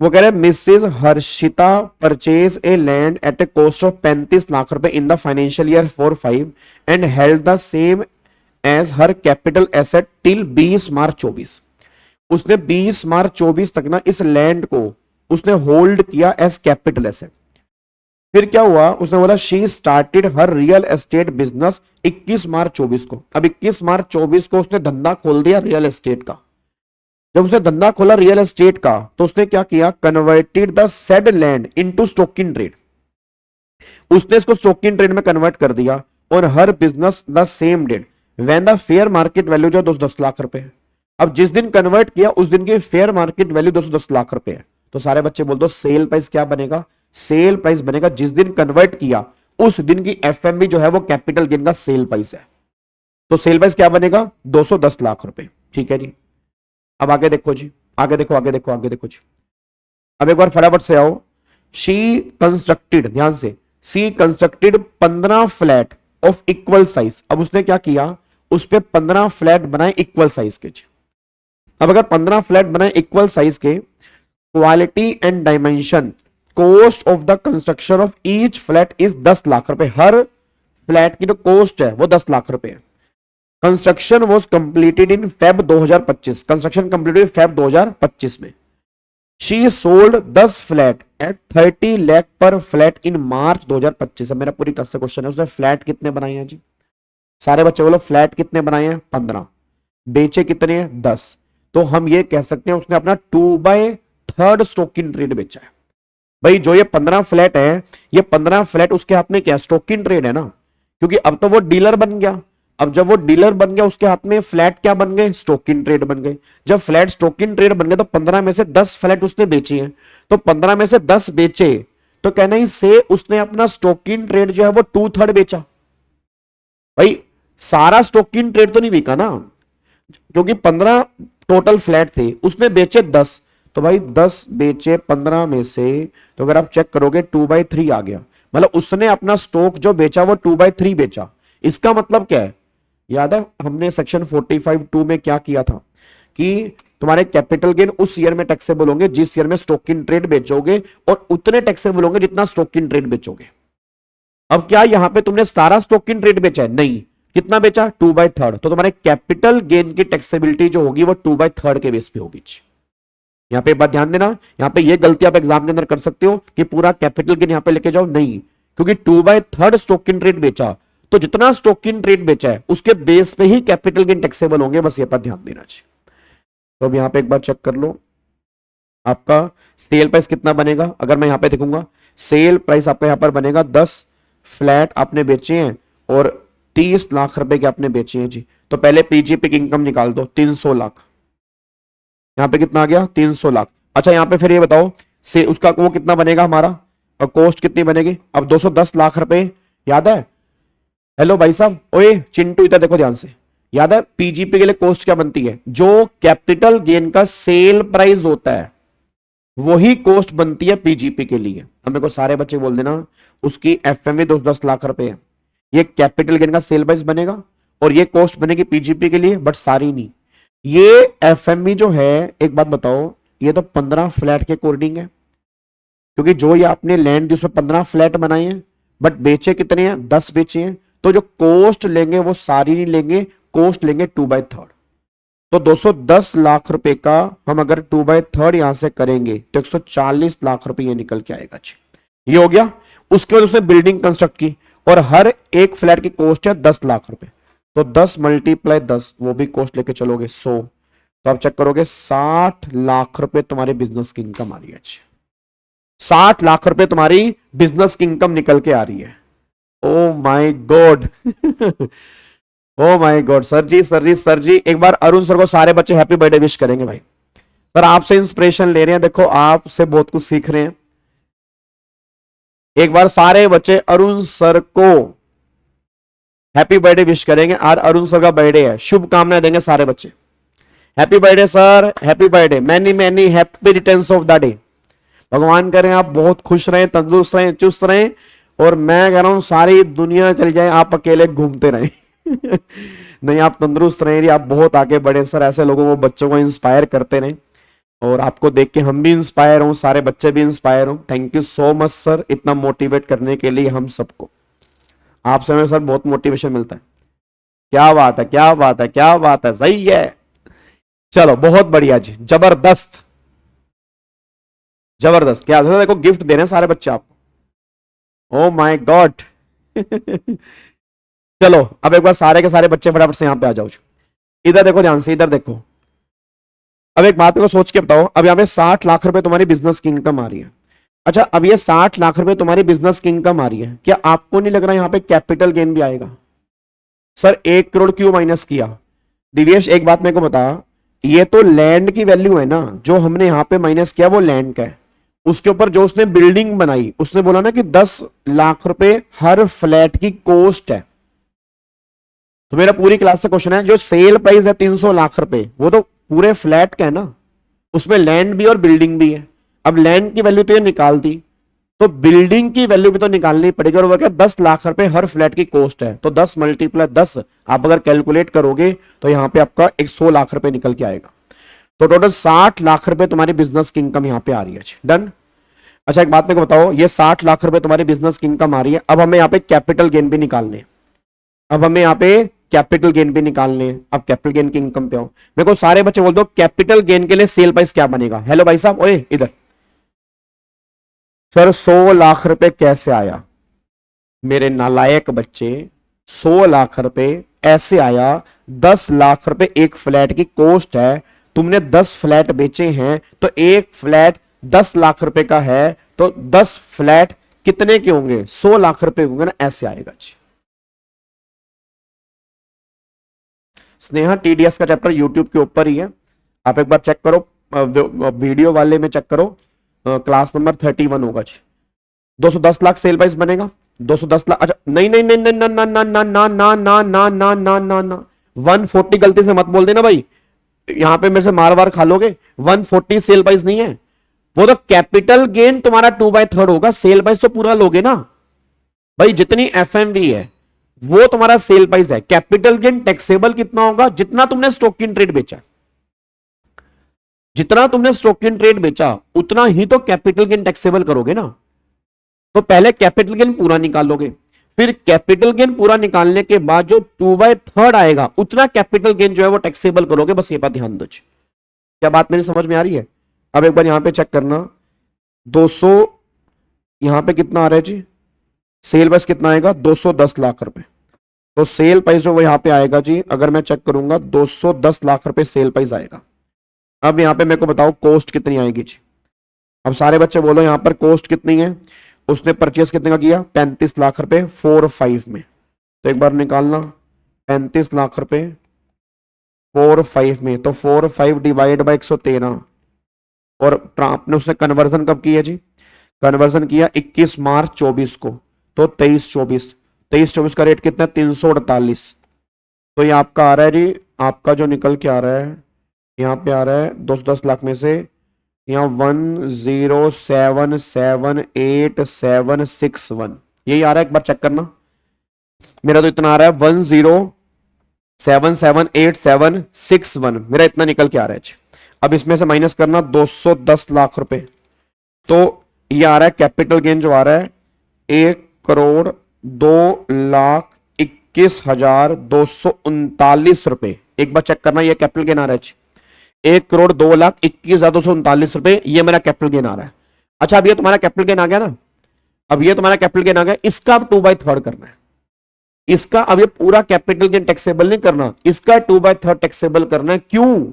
वो कह रहे हैं mrs Harshita purchase a land at a cost of 35 lakh रुपए in the financial year 4-5 and held the same as her capital asset till 20 March 24। उसने 20 मार्च 24 तक ना इस लैंड को उसने होल्ड किया एज कैपिटल एसेट। फिर क्या हुआ, उसने बोला she started her real estate business 21 मार्च 24 को। अब 21 मार्च 24 को उसने धंधा खोल दिया रियल एस्टेट का। जब उसने धंधा खोला रियल एस्टेट का तो उसने क्या किया, converted the said land into stock in trade. उसने इसको स्टॉक इन ट्रेड में कन्वर्ट कर दिया, और her business the same date when the fair market value जो 210 लाख रुपए है। अब जिस दिन कन्वर्ट किया उस दिन की फेयर मार्केट वैल्यू 210 लाख रुपए है। तो सारे बच्चे बोल दो सेल प्राइस क्या बनेगा, सेल प्राइस बनेगा जिस दिन कन्वर्ट किया उस दिन की एफएमबी जो है वो कैपिटल गेन का सेल प्राइस है। तो सेल प्राइस क्या बनेगा, 210 लाख रुपए। ठीक है जी, अब आगे देखो जी, आगे देखो आगे देखो आगे देखो जी। अब एक बार फटाफट से आओ। शी कंस्ट्रक्टेड, ध्यान से, she constructed 15 flat of equal size. अब उसने क्या किया, उस पे 15 फ्लैट बनाए इक्वल साइज के। अब अगर 15 फ्लैट बनाए इक्वल साइज के, quality and dimension, cost of the construction of each flat is 10 lakh रुपए। हर फ्लैट की जो कॉस्ट है वो 10 लाख रुपए है। Construction was completed in Feb 2025। Construction completed Feb 2025 में। She sold 10 flat at 30 lakh per flat इन मार्च 2025। मेरा पूरी क्लास से क्वेश्चन है, उसने फ्लैट कितने बनाए हैं जी? सारे बच्चे बोलो फ्लैट कितने बनाए हैं? 15। बेचे कितने हैं? 10। तो हम ये कह सकते हैं उसने अपना 2/3 स्टॉक इन ट्रेड बेचा है। भाई जो ये 15 फ्लैट है, ये 15 फ्लैट उसके हाथ में क्या? स्टॉक इन ट्रेड है ना, क्योंकि अब तो वो डीलर बन गया। अब जब वो डीलर बन गया उसके हाथ में फ्लैट क्या बन गए? स्टॉक इन ट्रेड बन गए। जब फ्लैट स्टॉक इन ट्रेड बन गए तो 15 में से 10 फ्लैट उसने बेचे हैं, तो 15 में से 10 बेचे तो कहना ही से उसने अपना स्टॉक इन ट्रेड जो है वो 2/3 बेचा। भाई सारा स्टॉक इन ट्रेड तो नहीं बिका ना, क्योंकि 15 टोटल फ्लैट थे, उसने बेचे 10, तो भाई 10 बेचे 15 में से, तो अगर आप चेक करोगे 2/3 आ गया। मतलब उसने अपना स्टॉक जो बेचा वो 2/3 बेचा। इसका मतलब क्या है? याद है हमने सेक्शन 45(2) में क्या किया था कि तुम्हारे कैपिटल गेन उस ईयर में टैक्सेबल होंगे जिस ईयर में स्टॉक इन ट्रेड बेचोगे, और उतने टैक्सेबल होंगे जितना स्टॉक इन ट्रेड बेचोगे। अब क्या यहां पे तुमने सारा स्टॉक इन ट्रेड बेचा है? नहीं। कितना बेचा? 2/3। तो तुम्हारे कैपिटल गेन की टैक्सेबिलिटी जो होगी वो 2/3 के बेस पे होगी। यहां पे बात ध्यान देना, यहां पे ये गलती आप एग्जाम के अंदर कर सकते हो कि पूरा कैपिटल गेन यहां पे लेके जाओ, नहीं, क्योंकि 2/3 स्टॉक इन ट्रेड बेचा, तो जितना स्टॉक इन ट्रेड बेचा है उसके बेस पे ही कैपिटल गेन टैक्सेबल होंगे, बस ये पर ध्यान देना चाहिए। तो अब यहां पे एक बार चेक कर लो, आपका सेल प्राइस कितना बनेगा? अगर मैं यहां पे देखूंगा सेल प्राइस आपका यहां पर बनेगा 10 फ्लैट आपने बेचे हैं और 30 लाख रुपए के आपने बेचे हैं जी। तो पहले पीजीपी की इनकम निकाल दो, 300 लाख। यहां पे कितना आ गया? 300 लाख। अच्छा यहां पे फिर ये बताओ से उसका वो कितना बनेगा हमारा, और कॉस्ट कितनी बनेगी? अब 210 लाख रुपए, याद है? हेलो भाई साहब, ओए चिंटू इधर देखो ध्यान से, याद है पीजीपी के लिए कॉस्ट क्या बनती है? जो कैपिटल गेन का सेल प्राइस होता है वही कॉस्ट बनती है पीजीपी के लिए। अब मेरे को सारे बच्चे बोल देना उसकी एफएमवी 210 लाख रुपए है, ये कैपिटल गेन का सेल प्राइस बनेगा और ये कॉस्ट बनेगी पीजीपी के लिए, बट सारी नहीं। ये एफएमवी जो है, एक बात बताओ, ये तो 15 फ्लैट के अकॉर्डिंग है, क्योंकि जो ये आपने लैंड दी उसमें 15 फ्लैट बनाए हैं, बट बेचे कितने हैं? 10 बेचे हैं। तो जो कॉस्ट लेंगे वो सारी नहीं लेंगे, कॉस्ट लेंगे 2/3। तो 210 लाख रुपए का हम अगर 2/3 यहां से करेंगे तो 140 लाख रुपए ये निकल के आएगा। ये हो गया। उसके बाद उसने बिल्डिंग कंस्ट्रक्ट की और हर एक फ्लैट की कॉस्ट है 10 लाख रुपए, तो 10 × 10 वो भी कॉस्ट लेके चलोगे 100, तो आप चेक करोगे 60 लाख रुपए तुम्हारे बिजनेस की इनकम आ रही है। 60 लाख रुपए तुम्हारी बिजनेस की इनकम निकल के आ रही है। Oh my god oh my god sir ji, sir ji, sir ji, एक बार अरुण सर को सारे बच्चे हैप्पी बर्थडे विश करेंगे भाई। सर आपसे इंस्पिरेशन ले रहे हैं, देखो आपसे बहुत कुछ सीख रहे हैं। एक बार सारे बच्चे अरुण सर को हैप्पी बर्थडे विश करेंगे। आज अरुण सर का बर्थडे है, शुभकामनाएं देंगे सारे बच्चे। Happy birthday sir, happy birthday, many many happy returns of the day. भगवान करें आप बहुत खुश रहें, तंदुरुस्त रहें, चुस्त रहें, और मैं कह रहा हूं सारी दुनिया चली जाए, आप अकेले घूमते रहें नहीं, आप तंदुरुस्त रहें, आप बहुत आगे बढ़े सर। ऐसे लोगों को, बच्चों को इंस्पायर करते रहें, और आपको देख के हम भी इंस्पायर हों, सारे बच्चे भी इंस्पायर हों। Thank you so much sir, इतना मोटिवेट करने के लिए हम सबको। आपसे हमें सर बहुत मोटिवेशन मिलता है। क्या बात है, क्या बात है, क्या बात है, सही है। चलो बहुत बढ़िया जी, जबरदस्त जबरदस्त। क्या देखो गिफ्ट दे रहे हैं सारे बच्चे आपको। ओ माय गॉड चलो अब एक बार सारे के सारे बच्चे फटाफट से यहां पे आ जाओ। इधर देखो ध्यान से, इधर देखो। अब एक बात को सोच के बताओ, अब यहां पे 60 लाख रुपए तुम्हारी बिजनेस की इनकम आ रही है। अच्छा अब ये 60 लाख रुपए तुम्हारी बिजनेस की इनकम आ रही है, क्या आपको नहीं लग रहा यहां पे कैपिटल गेन भी आएगा? सर 1 करोड़ क्यों माइनस किया? दिव्येश एक बात मेरे को बता, ये तो लैंड की वैल्यू है ना, जो हमने यहां पे माइनस किया वो लैंड का है। उसके ऊपर जो उसने बिल्डिंग बनाई, उसने बोला ना कि 10 लाख रुपए हर फ्लैट की कॉस्ट है। तो मेरा पूरी क्लास से क्वेश्चन है, जो सेल प्राइस है 300 लाख रुपए, वो तो पूरे फ्लैट का है ना, उसमें लैंड भी और बिल्डिंग भी है। अब लैंड की वैल्यू तो ये निकाल दी, तो बिल्डिंग की वैल्यू भी तो निकालनी पड़ेगी, और वो क्या 10 लाख रुपए हर फ्लैट की कॉस्ट है। तो 10 × 10 आप अगर कैलकुलेट करोगे तो यहां पे आपका 100 लाख रुपए निकल के आएगा। तो टोटल 60 लाख रुपए तुम्हारी बिजनेस की इनकम यहां पे आ रही है। डन। अच्छा एक बात मेरे को बताओ, ये 60 लाख रुपए तुम्हारी बिजनेस की इनकम आ रही है, अब हमें यहाँ पे कैपिटल गेन भी निकालने। अब हमें यहाँ पे कैपिटल गेन भी निकालने हैं। अब कैपिटल गेन की इनकम पे आओ। मेरे को सारे बच्चे बोल दो कैपिटल गेन के लिए सेल प्राइस क्या बनेगा। हेलो भाई साहब, ओए इधर। सर 100 लाख रुपए कैसे आया? मेरे नालायक बच्चे, 100 लाख रुपए ऐसे आया। 10 लाख रुपए एक फ्लैट की कॉस्ट है। तुमने 10 फ्लैट बेचे हैं तो एक फ्लैट 10 लाख रुपए का है, तो 10 फ्लैट कितने के होंगे? 100 लाख रुपए होंगे ना, ऐसे आएगा जी। स्नेहा टीडीएस का चैप्टर यूट्यूब के ऊपर ही है, आप एक बार चेक करो, वीडियो वाले में चेक करो, क्लास नंबर 31 होगा जी। 210 लाख सेल प्राइस बनेगा। 210 लाख, अच्छा नहीं नहीं नहीं नहीं ना ना ना ना ना ना ना ना ना ना ना ना 140 गलती से मत बोल देना भाई, यहां पे मेरे से मार वार खा लोगे। 140 सेल प्राइस नहीं है, वो तो कैपिटल गेन तुम्हारा 2/3 होगा। सेल प्राइस तो पूरा लोगे ना भाई, जितनी एफएमवी है वो तुम्हारा सेल प्राइस है। कैपिटल गेन टैक्सेबल कितना होगा? जितना तुमने स्टॉक इन ट्रेड बेचा, जितना तुमने स्टॉक इन ट्रेड बेचा उतना ही तो कैपिटल गेन टैक्सेबल करोगे ना। तो पहले कैपिटल गेन पूरा निकालोगे, फिर कैपिटल गेन पूरा निकालने के बाद जो 2/3 आएगा उतना कैपिटल गेन जो है वो टैक्सेबल करोगे। बस ये बात ध्यान दो। क्या बात मेरी समझ में आ रही है? अब एक बार यहां पे चेक करना, 200 यहां पे कितना आ रहा है जी? सेल प्राइस कितना आएगा? 210 लाख रुपए। तो सेल प्राइस जो वो यहां पे आएगा जी, अगर मैं चेक करूंगा 210 लाख रुपए सेल प्राइस आएगा। अब यहां पे मेरे को बताओ कॉस्ट कितनी आएगी जी। अब सारे बच्चे बोलो यहां पर कॉस्ट कितनी है? उसने परचेस कितने का किया? 35 लाख रुपए 4/5 में। तो एक बार निकालना, 35 लाख रुपए 4/5 में, तो 4/5 डिवाइड बाई 113। और आपने उसने कन्वर्जन कब किया जी? कन्वर्जन किया 21 मार्च 24 को, तो 23-24 का रेट कितना है? 348। तो ये आपका आ रहा है जी, आपका जो निकल के आ रहा है यहाँ पे आ रहा है 210 लाख में से यहाँ 10778761, यही आ रहा है। एक बार चेक करना, मेरा तो इतना आ रहा है 10778761, मेरा इतना निकल के आ रहा है जी। अब इसमें से माइनस करना 210 लाख रुपए, तो ये आ रहा है कैपिटल गेन जो आ रहा है 1,02,21,239 रुपए। एक बार चेक करना, ये कैपिटल गेन आ रहा है जी, 1,02,21,239 रुपए, ये मेरा कैपिटल गेन आ रहा है। अच्छा अब ये तुम्हारा कैपिटल गेन आ गया ना, अब ये तुम्हारा कैपिटल गेन आ गया, इसका अब 2/3 करना है। इसका अब ये पूरा कैपिटल गेन टैक्सेबल नहीं करना, इसका 2/3 टैक्सेबल करना है। क्यों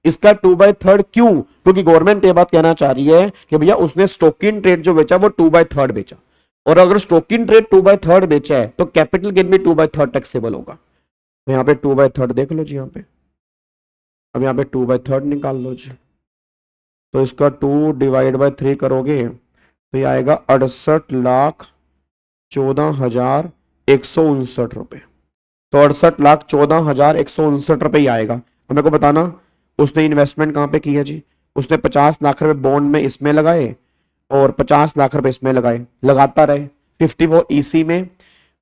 इसका 2/3? क्यों? क्योंकि गवर्नमेंट ये बात कहना चाह रही है कि भैया उसने स्टॉक इन ट्रेड जो बेचा वो 2/3 बेचा, और अगर स्टॉक इन ट्रेड 2/3 बेचा है तो कैपिटल गेन भी 2/3 टैक्सेबल होगा। तो यहाँ पे 2/3 देख लो जी यहाँ पे, अब यहाँ पे 2/3 निकाल लो जी। तो इसका 2 डिवाइड बाई 3 करोगे तो ये आएगा 68,14,159 रुपए। तो 68,14,159 रुपए ही आएगा। अब मेरे को बताना उसने इन्वेस्टमेंट कहाँ पे की है जी? उसने 50 लाख रुपए बॉन्ड में इसमें लगाए और 50 लाख रुपए इसमें लगाए, लगाता रहे। 54 ईसी में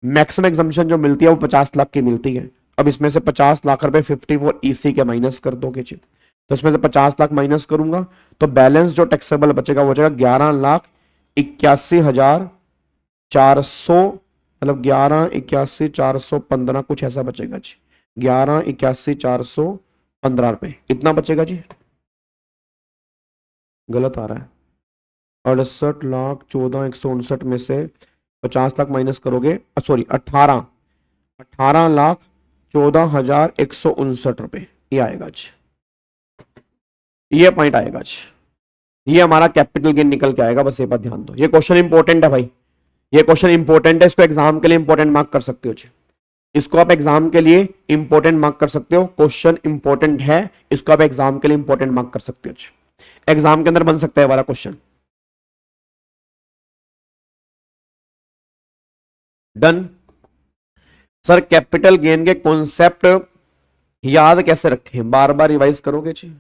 मैक्सिमम एग्जम्पशन जो मिलती है वो 50 लाख की मिलती है। अब इसमें से 50 लाख रुपए 54 ईसी के माइनस कर दोगे जी, तो इसमें से 50 लाख माइनस करूंगा तो बैलेंस जो टैक्सेबल बचेगा वो बचेगा 11,81,400, मतलब 11,81,415 कुछ ऐसा बचेगा जी, 11,81,415 रुपए इतना बचेगा जी। गलत आ रहा है, 68,14,159 में से 50 लाख माइनस करोगे, सॉरी 18,14,159 रुपए ये आएगा जी, ये पॉइंट आएगा जी, ये हमारा कैपिटल गेन निकल के आएगा। बस ये बात ध्यान दो, ये क्वेश्चन इंपॉर्टेंट है भाई, ये क्वेश्चन इंपॉर्टेंट है, इसको एग्जाम के लिए इंपॉर्टेंट मार्क कर सकते हो जी, इसको आप एग्जाम के लिए इंपॉर्टेंट मार्क कर सकते हो। क्वेश्चन इंपॉर्टेंट है, इसको आप एग्जाम के लिए इंपॉर्टेंट मार्क कर सकते हो जी, एग्जाम के अंदर बन सकता है वाला question. Done sir. Capital gain के कॉन्सेप्ट याद कैसे रखें, बार बार रिवाइज करोगे जी?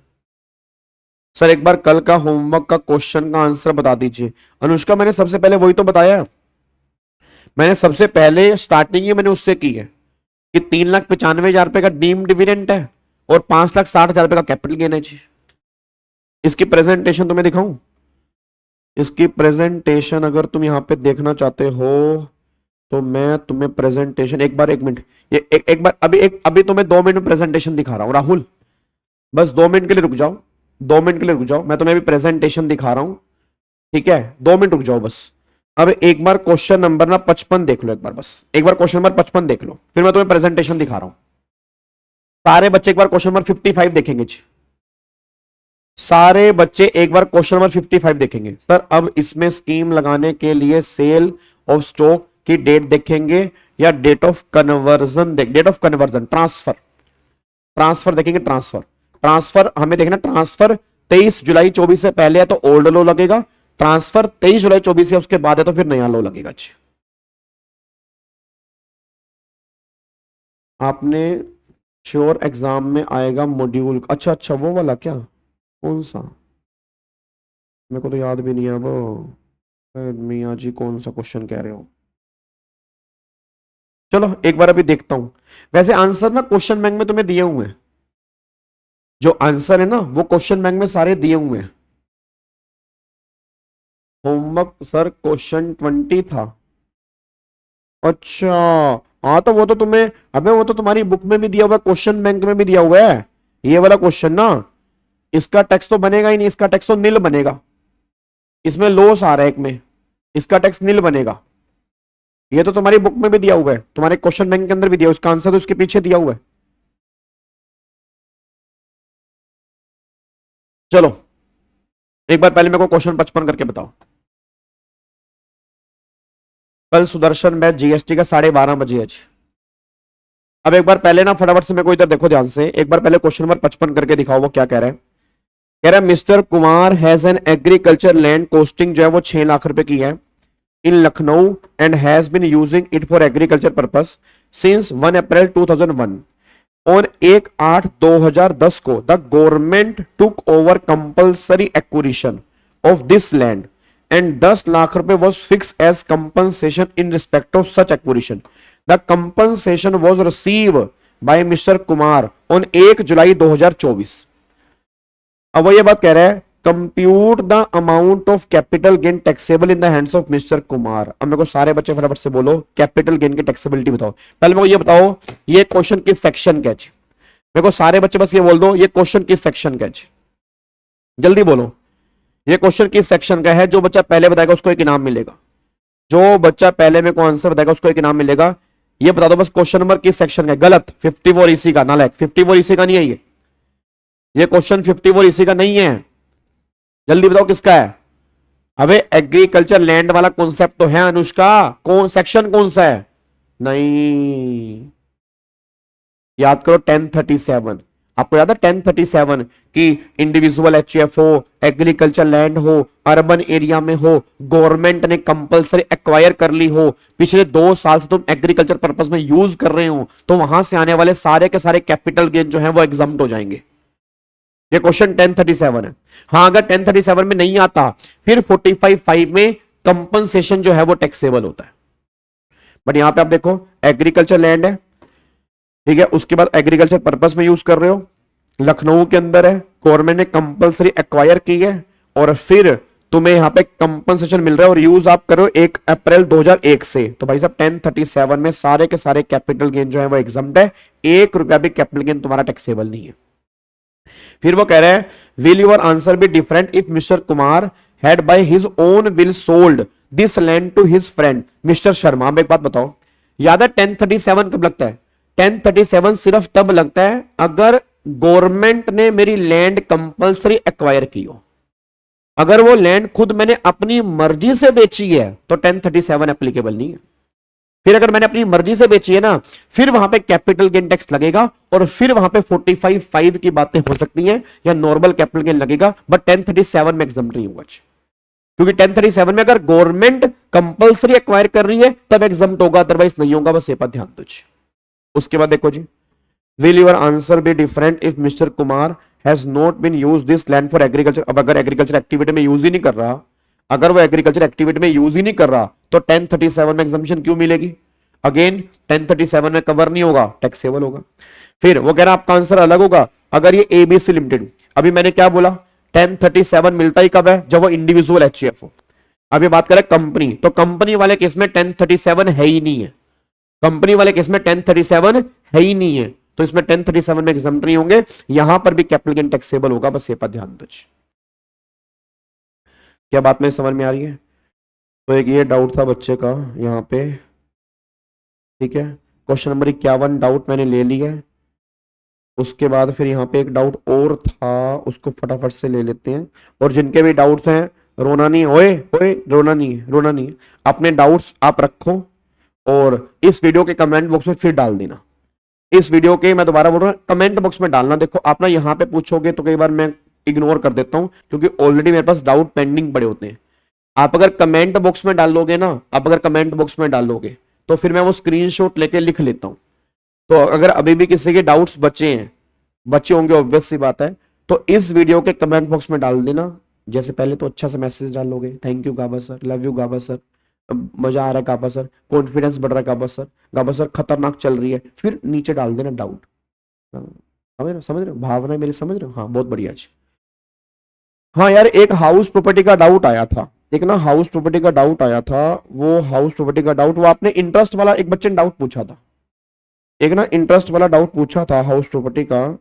सर एक बार कल का होमवर्क का क्वेश्चन का आंसर बता दीजिए। अनुष्का मैंने सबसे पहले वही तो बताया, मैंने सबसे पहले स्टार्टिंग ही मैंने उससे की है कि 3,95,000 रुपए का डीम डिविडेंड है और 5,60,000 रुपए का कैपिटल गेन है जी। इसकी प्रेजेंटेशन तुम्हें दिखाऊं? इसकी प्रेजेंटेशन अगर तुम यहां पे देखना चाहते हो तो मैं तुम्हें प्रेजेंटेशन एक मिनट, ये एक बार अभी तुम्हें 2 मिनट में प्रेजेंटेशन दिखा रहा हूं राहुल, बस 2 मिनट के लिए रुक जाओ, 2 मिनट के लिए रुक जाओ, मैं तुम्हें अभी प्रेजेंटेशन दिखा रहा हूं, ठीक है, 2 मिनट रुक जाओ बस। अब एक बार क्वेश्चन नंबर ना 55 देख लो, एक बार बस, एक बार क्वेश्चन नंबर 55 देख लो, फिर मैं तुम्हें प्रेजेंटेशन दिखा रहा हूं। सारे बच्चे एक बार क्वेश्चन नंबर 55 देखेंगे जी, सारे बच्चे एक बार क्वेश्चन नंबर 55 देखेंगे। सर अब इसमें स्कीम लगाने के लिए सेल ऑफ स्टॉक की डेट देखेंगे या date of conversion date of conversion transfer देखेंगे। ट्रांसफर हमें देखना, ट्रांसफर 23 जुलाई 24 से पहले है तो ओल्ड लॉ लगेगा, ट्रांसफर 23 जुलाई 24 से उसके बाद है तो फिर नया लॉ लगेगा जी। आपने श्योर एग्जाम में आएगा मॉड्यूल, अच्छा वो वाला क्या, कौन सा, मेरे को तो याद भी नहीं है वो, मियाँ जी कौन सा क्वेश्चन कह रहे हो। चलो एक बार अभी देखता हूं। वैसे आंसर ना क्वेश्चन बैंक में तुम्हें दिए हुए हैं, जो आंसर है ना वो क्वेश्चन बैंक में सारे दिए हुए हैं। होमवर्क सर क्वेश्चन 20 था, अच्छा हाँ तो वो तो तुम्हें, अबे वो तो तुम्हारी बुक में भी दिया हुआ है, क्वेश्चन बैंक में भी दिया हुआ है ये वाला क्वेश्चन ना। इसका टेक्स्ट तो बनेगा ही नहीं, इसका टेक्स्ट तो नील बनेगा, इसमें लॉस आ रहा है एक में, इसका टेक्स्ट नील बनेगा। ये तो तुम्हारी बुक में भी दिया हुआ है, तुम्हारे क्वेश्चन बैंक के अंदर भी दिया, उसका आंसर तो उसके पीछे दिया हुआ है। चलो एक बार पहले मेरे को क्वेश्चन 55 करके बताओ। कल सुदर्शन बैच जीएसटी का 12:30 बजे है। अब एक बार पहले ना फटाफट से मेरे को इधर देखो ध्यान से, एक बार पहले क्वेश्चन नंबर 55 करके दिखाओ वो क्या कह रहा है। कह रहा है mister Kumar has an agriculture land costing जो है वो 6 लाख रुपए की है in Lucknow and has been using it for agriculture purpose since 1 April 2001। On 1/8/2010 को the government took over compulsory acquisition of this land and 10 lakh rupees was fixed as compensation in respect of such acquisition. The compensation was received by Mr. Kumar on 1 जुलाई 2024. अब वो ये बात कह रहा है compute the amount of capital gain taxable in the hands of mister Kumar. अब मेरे को सारे बच्चे फटाफट से बोलो कैपिटल गेन की टैक्सेबिलिटी बताओ। पहले मेरे को ये बताओ ये क्वेश्चन किस सेक्शन का है। मेरे को सारे बच्चे बस ये बोल दो ये क्वेश्चन किस सेक्शन का है, जल्दी बोलो ये क्वेश्चन किस सेक्शन का है। जो बच्चा पहले बताएगा उसको एक इनाम मिलेगा, जो बच्चा पहले मेरे को आंसर बताएगा उसको एक इनाम मिलेगा। ये बता दो बस क्वेश्चन नंबर किस सेक्शन का है। गलत 54 इसी का, नालायक 54 इसी का नहीं है ये क्वेश्चन 54 इसी का नहीं है। जल्दी बताओ किसका है। अबे एग्रीकल्चर लैंड वाला कॉन्सेप्ट तो है अनुष्का, कौन सेक्शन कौन सा है, नहीं याद करो 1037। आपको याद है 1037 कि इंडिविजुअल एचएफ हो, एग्रीकल्चर लैंड हो, अर्बन एरिया में हो, गवर्नमेंट ने कंपलसरी एक्वायर कर ली हो, पिछले 2 साल से तुम एग्रीकल्चर पर्पस में यूज कर रहे हो, तो वहां से आने वाले सारे के सारे कैपिटल गेन जो है वो एग्जम्प्ट हो जाएंगे। ये क्वेश्चन 1037 है। हाँ अगर 1037 में नहीं आता फिर 45(5) में कंपनसेशन जो है वो टैक्सेबल होता है। बट यहां पे आप देखो एग्रीकल्चर लैंड है, ठीक है, उसके बाद एग्रीकल्चर पर्पस में यूज कर रहे हो, लखनऊ के अंदर है, गवर्नमेंट ने कंपलसरी एक्वायर की है और फिर तुम्हें यहां पे कंपनसेशन मिल रहा है और यूज आप कर रहे हो 1 अप्रैल 2001 से। तो भाई साहब 1037 में सारे के सारे कैपिटल गेन जो है वो एग्जम्प्ट है, 1 रुपया भी कैपिटल गेन तुम्हारा टैक्सेबल नहीं है। फिर वो कह रहा है will your answer be different if mister Kumar had by his own will sold this land to his friend mister Sharma. अब एक बात बताओ, याद है 1037 कब लगता है? 1037 सिर्फ तब लगता है अगर गवर्नमेंट ने मेरी लैंड कंपलसरी एक्वायर की हो। अगर वो लैंड खुद मैंने अपनी मर्जी से बेची है तो 1037 एप्लीकेबल नहीं है। फिर अगर मैंने अपनी मर्जी से बेची है ना, फिर वहां पे कैपिटल गेन टैक्स लगेगा और फिर वहां पे 45(5) की बातें हो सकती हैं या नॉर्मल कैपिटल गेन लगेगा, बट 1037 में एग्जम्प्ट नहीं होगा, क्योंकि 1037 में अगर गवर्नमेंट कंपलसरी एक्वायर कर रही है तब एग्जम्प्ट होगा, अदरवाइज नहीं होगा। बस ये पर ध्यान दो। उसके बाद देखो जी, will your answer be different if mister Kumar has not been use this land for agriculture. अब अगर एग्रीकल्चर एक्टिविटी में यूज ही नहीं कर रहा, अगर वो एग्रीकल्चर एक्टिविटी में यूज ही नहीं कर रहा तो 1037 में एग्जम्पशन क्यों मिलेगी? अगेन 1037 में कवर नहीं होगा, टैक्सेबल होगा। फिर वो कह रहा आपका आंसर अलग होगा अगर ये एबीसी लिमिटेड। अभी मैंने क्या बोला, 1037 मिलता ही कब है? जब वो इंडिविजुअल एचएफ हो। अब ये बात करें कंपनी, तो कंपनी वाले केस में 1037 है ही नहीं है, कंपनी वाले केस में 1037 है ही नहीं है, तो इसमें 1037 में एग्जाम्प्ट नहीं होंगे, यहां पर भी कैपिटल गेन टैक्सेबल होगा, बस ये पर ध्यान दीजिए। क्या बात में समझ में आ रही है? तो एक ये डाउट था बच्चे का यहाँ पे, ठीक है। क्वेश्चन नंबर 51 डाउट मैंने ले लिया है। उसके बाद फिर यहाँ पे एक डाउट और था, उसको फटाफट से ले लेते हैं। और जिनके भी डाउट्स हैं, रोना नहीं, ओए ओए रोना नहीं है, रोना नहीं है, अपने डाउट्स आप रखो और इस वीडियो के कमेंट बॉक्स में फिर डाल देना। इस वीडियो के, मैं दोबारा बोल रहा हूँ, कमेंट बॉक्स में डालना। देखो आप ना यहाँ पे पूछोगे तो कई बार मैं इग्नोर कर देता हूँ, क्योंकि ऑलरेडी मेरे पास डाउट पेंडिंग पड़े होते हैं। आप अगर कमेंट बॉक्स में डालोगे ना, आप अगर कमेंट बॉक्स में डालोगे तो फिर मैं वो स्क्रीनशॉट लेके लिख लेता हूं। तो अगर अभी भी किसी के डाउट्स बचे होंगे, ऑब्वियस सी बात है, तो इस वीडियो के कमेंट बॉक्स में डाल देना। जैसे पहले तो अच्छा सा मैसेज डालोगे, thank you Gaba sir, love you Gaba sir, मजा आ रहा है गाबा सर, कॉन्फिडेंस बढ़ रहा है गाबा सर खतरनाक चल रही है, फिर नीचे डाल देना डाउट। समझ रहे हो भावना मेरी, समझ रहे हो? हाँ बहुत बढ़िया जी। हाँ यार, एक हाउस प्रॉपर्टी का डाउट आया था, एक ना हाउस प्रॉपर्टी का डाउट आया था, वो हाउस प्रॉपर्टी का डाउट, वो आपने इंटरेस्ट वाला एक बच्चे ने डाउट पूछा था, एक ना इंटरेस्ट वाला डाउट पूछा था हाउस प्रॉपर्टी का।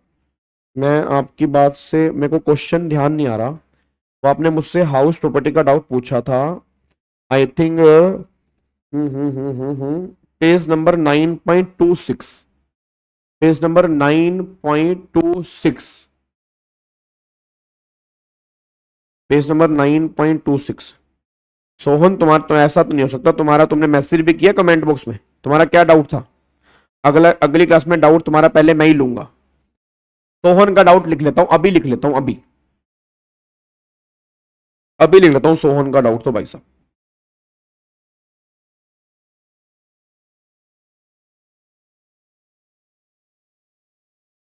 मैं आपकी बात से, मेरे को क्वेश्चन ध्यान नहीं आ रहा, वो आपने मुझसे हाउस प्रॉपर्टी का डाउट पूछा था, I think page number 9.26, page number 9.26, page number 9.26। Sohan तुम्हारा तो ऐसा तो नहीं हो सकता, तुम्हारा तुमने मैसेज भी किया कमेंट बॉक्स में, तुम्हारा क्या डाउट था? अगली क्लास में डाउट तुम्हारा पहले मैं ही लूंगा। सोहन का डाउट लिख लेता हूं, अभी लिख लेता हूं, अभी लिख लेता हूं सोहन का डाउट। तो भाई साहब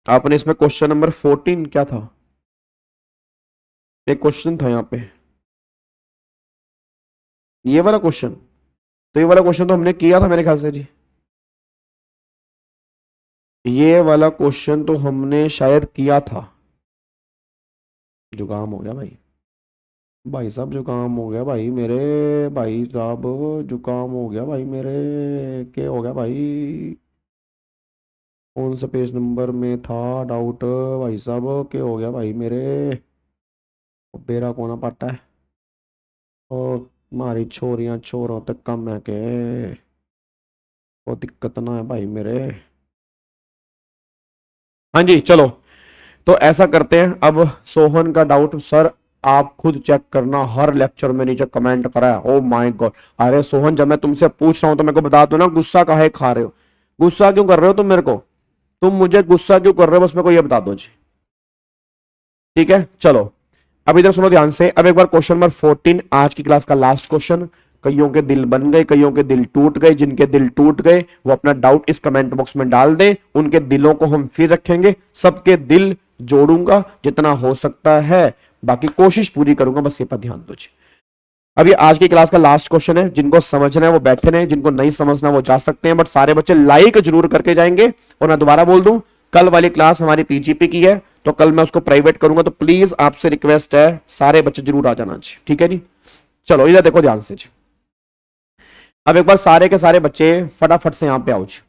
आपने इसमें क्वेश्चन नंबर 14 क्या था, एक क्वेश्चन था यहाँ पे, ये वाला क्वेश्चन, तो ये वाला क्वेश्चन तो हमने किया था मेरे ख्याल से जी, ये वाला क्वेश्चन तो हमने शायद किया था। जुकाम हो गया भाई, भाई साहब जुकाम हो गया भाई मेरे, भाई साहब जुकाम हो गया भाई मेरे, क्या हो गया भाई? कौन सा पेज नंबर में था डाउट भाई साहब, क्या हो गया भाई मेरे? बेरा कोना पाटा है और मारी छोरियां छोरों तक कम है के, वो दिक्कत ना है भाई मेरे। हाँ जी चलो, तो ऐसा करते हैं, अब सोहन का डाउट सर आप खुद चेक करना, हर लेक्चर में नीचे कमेंट करा है, ओ माय गॉड। अरे सोहन, जब मैं तुमसे पूछ रहा हूं तो मेरे को बता दो ना, गुस्सा काहे खा रहे हो, गुस्सा क्यों कर रहे हो तुम मेरे को, तुम मुझे गुस्सा क्यों कर रहे हो, बस मेरे को ये बता दो जी, ठीक है। चलो अब इधर सुनो ध्यान से, अब एक बार क्वेश्चन नंबर 14, आज की क्लास का लास्ट क्वेश्चन। कईयों के दिल बन गए, कईयों के दिल टूट गए, जिनके दिल टूट गए वो अपना डाउट इस कमेंट बॉक्स में डाल दें, उनके दिलों को हम फिर रखेंगे, सबके दिल जोड़ूंगा जितना हो सकता है, बाकी कोशिश पूरी करूंगा, बस ये पर ध्यान दो जी। अभी आज की क्लास का लास्ट क्वेश्चन है, जिनको समझना है वो बैठे रहे, जिनको नहीं समझना वो जा सकते हैं, बट सारे बच्चे लाइक जरूर करके जाएंगे। और मैं दोबारा बोल दूं, कल वाली क्लास हमारी पीजीपी की है, तो कल मैं उसको प्राइवेट करूंगा, तो प्लीज आपसे रिक्वेस्ट है सारे बच्चे जरूर आ जाना जी, ठीक है जी। चलो इधर देखो ध्यान से जी, अब एक बार सारे के सारे बच्चे फटाफट से यहां पे आओ जी।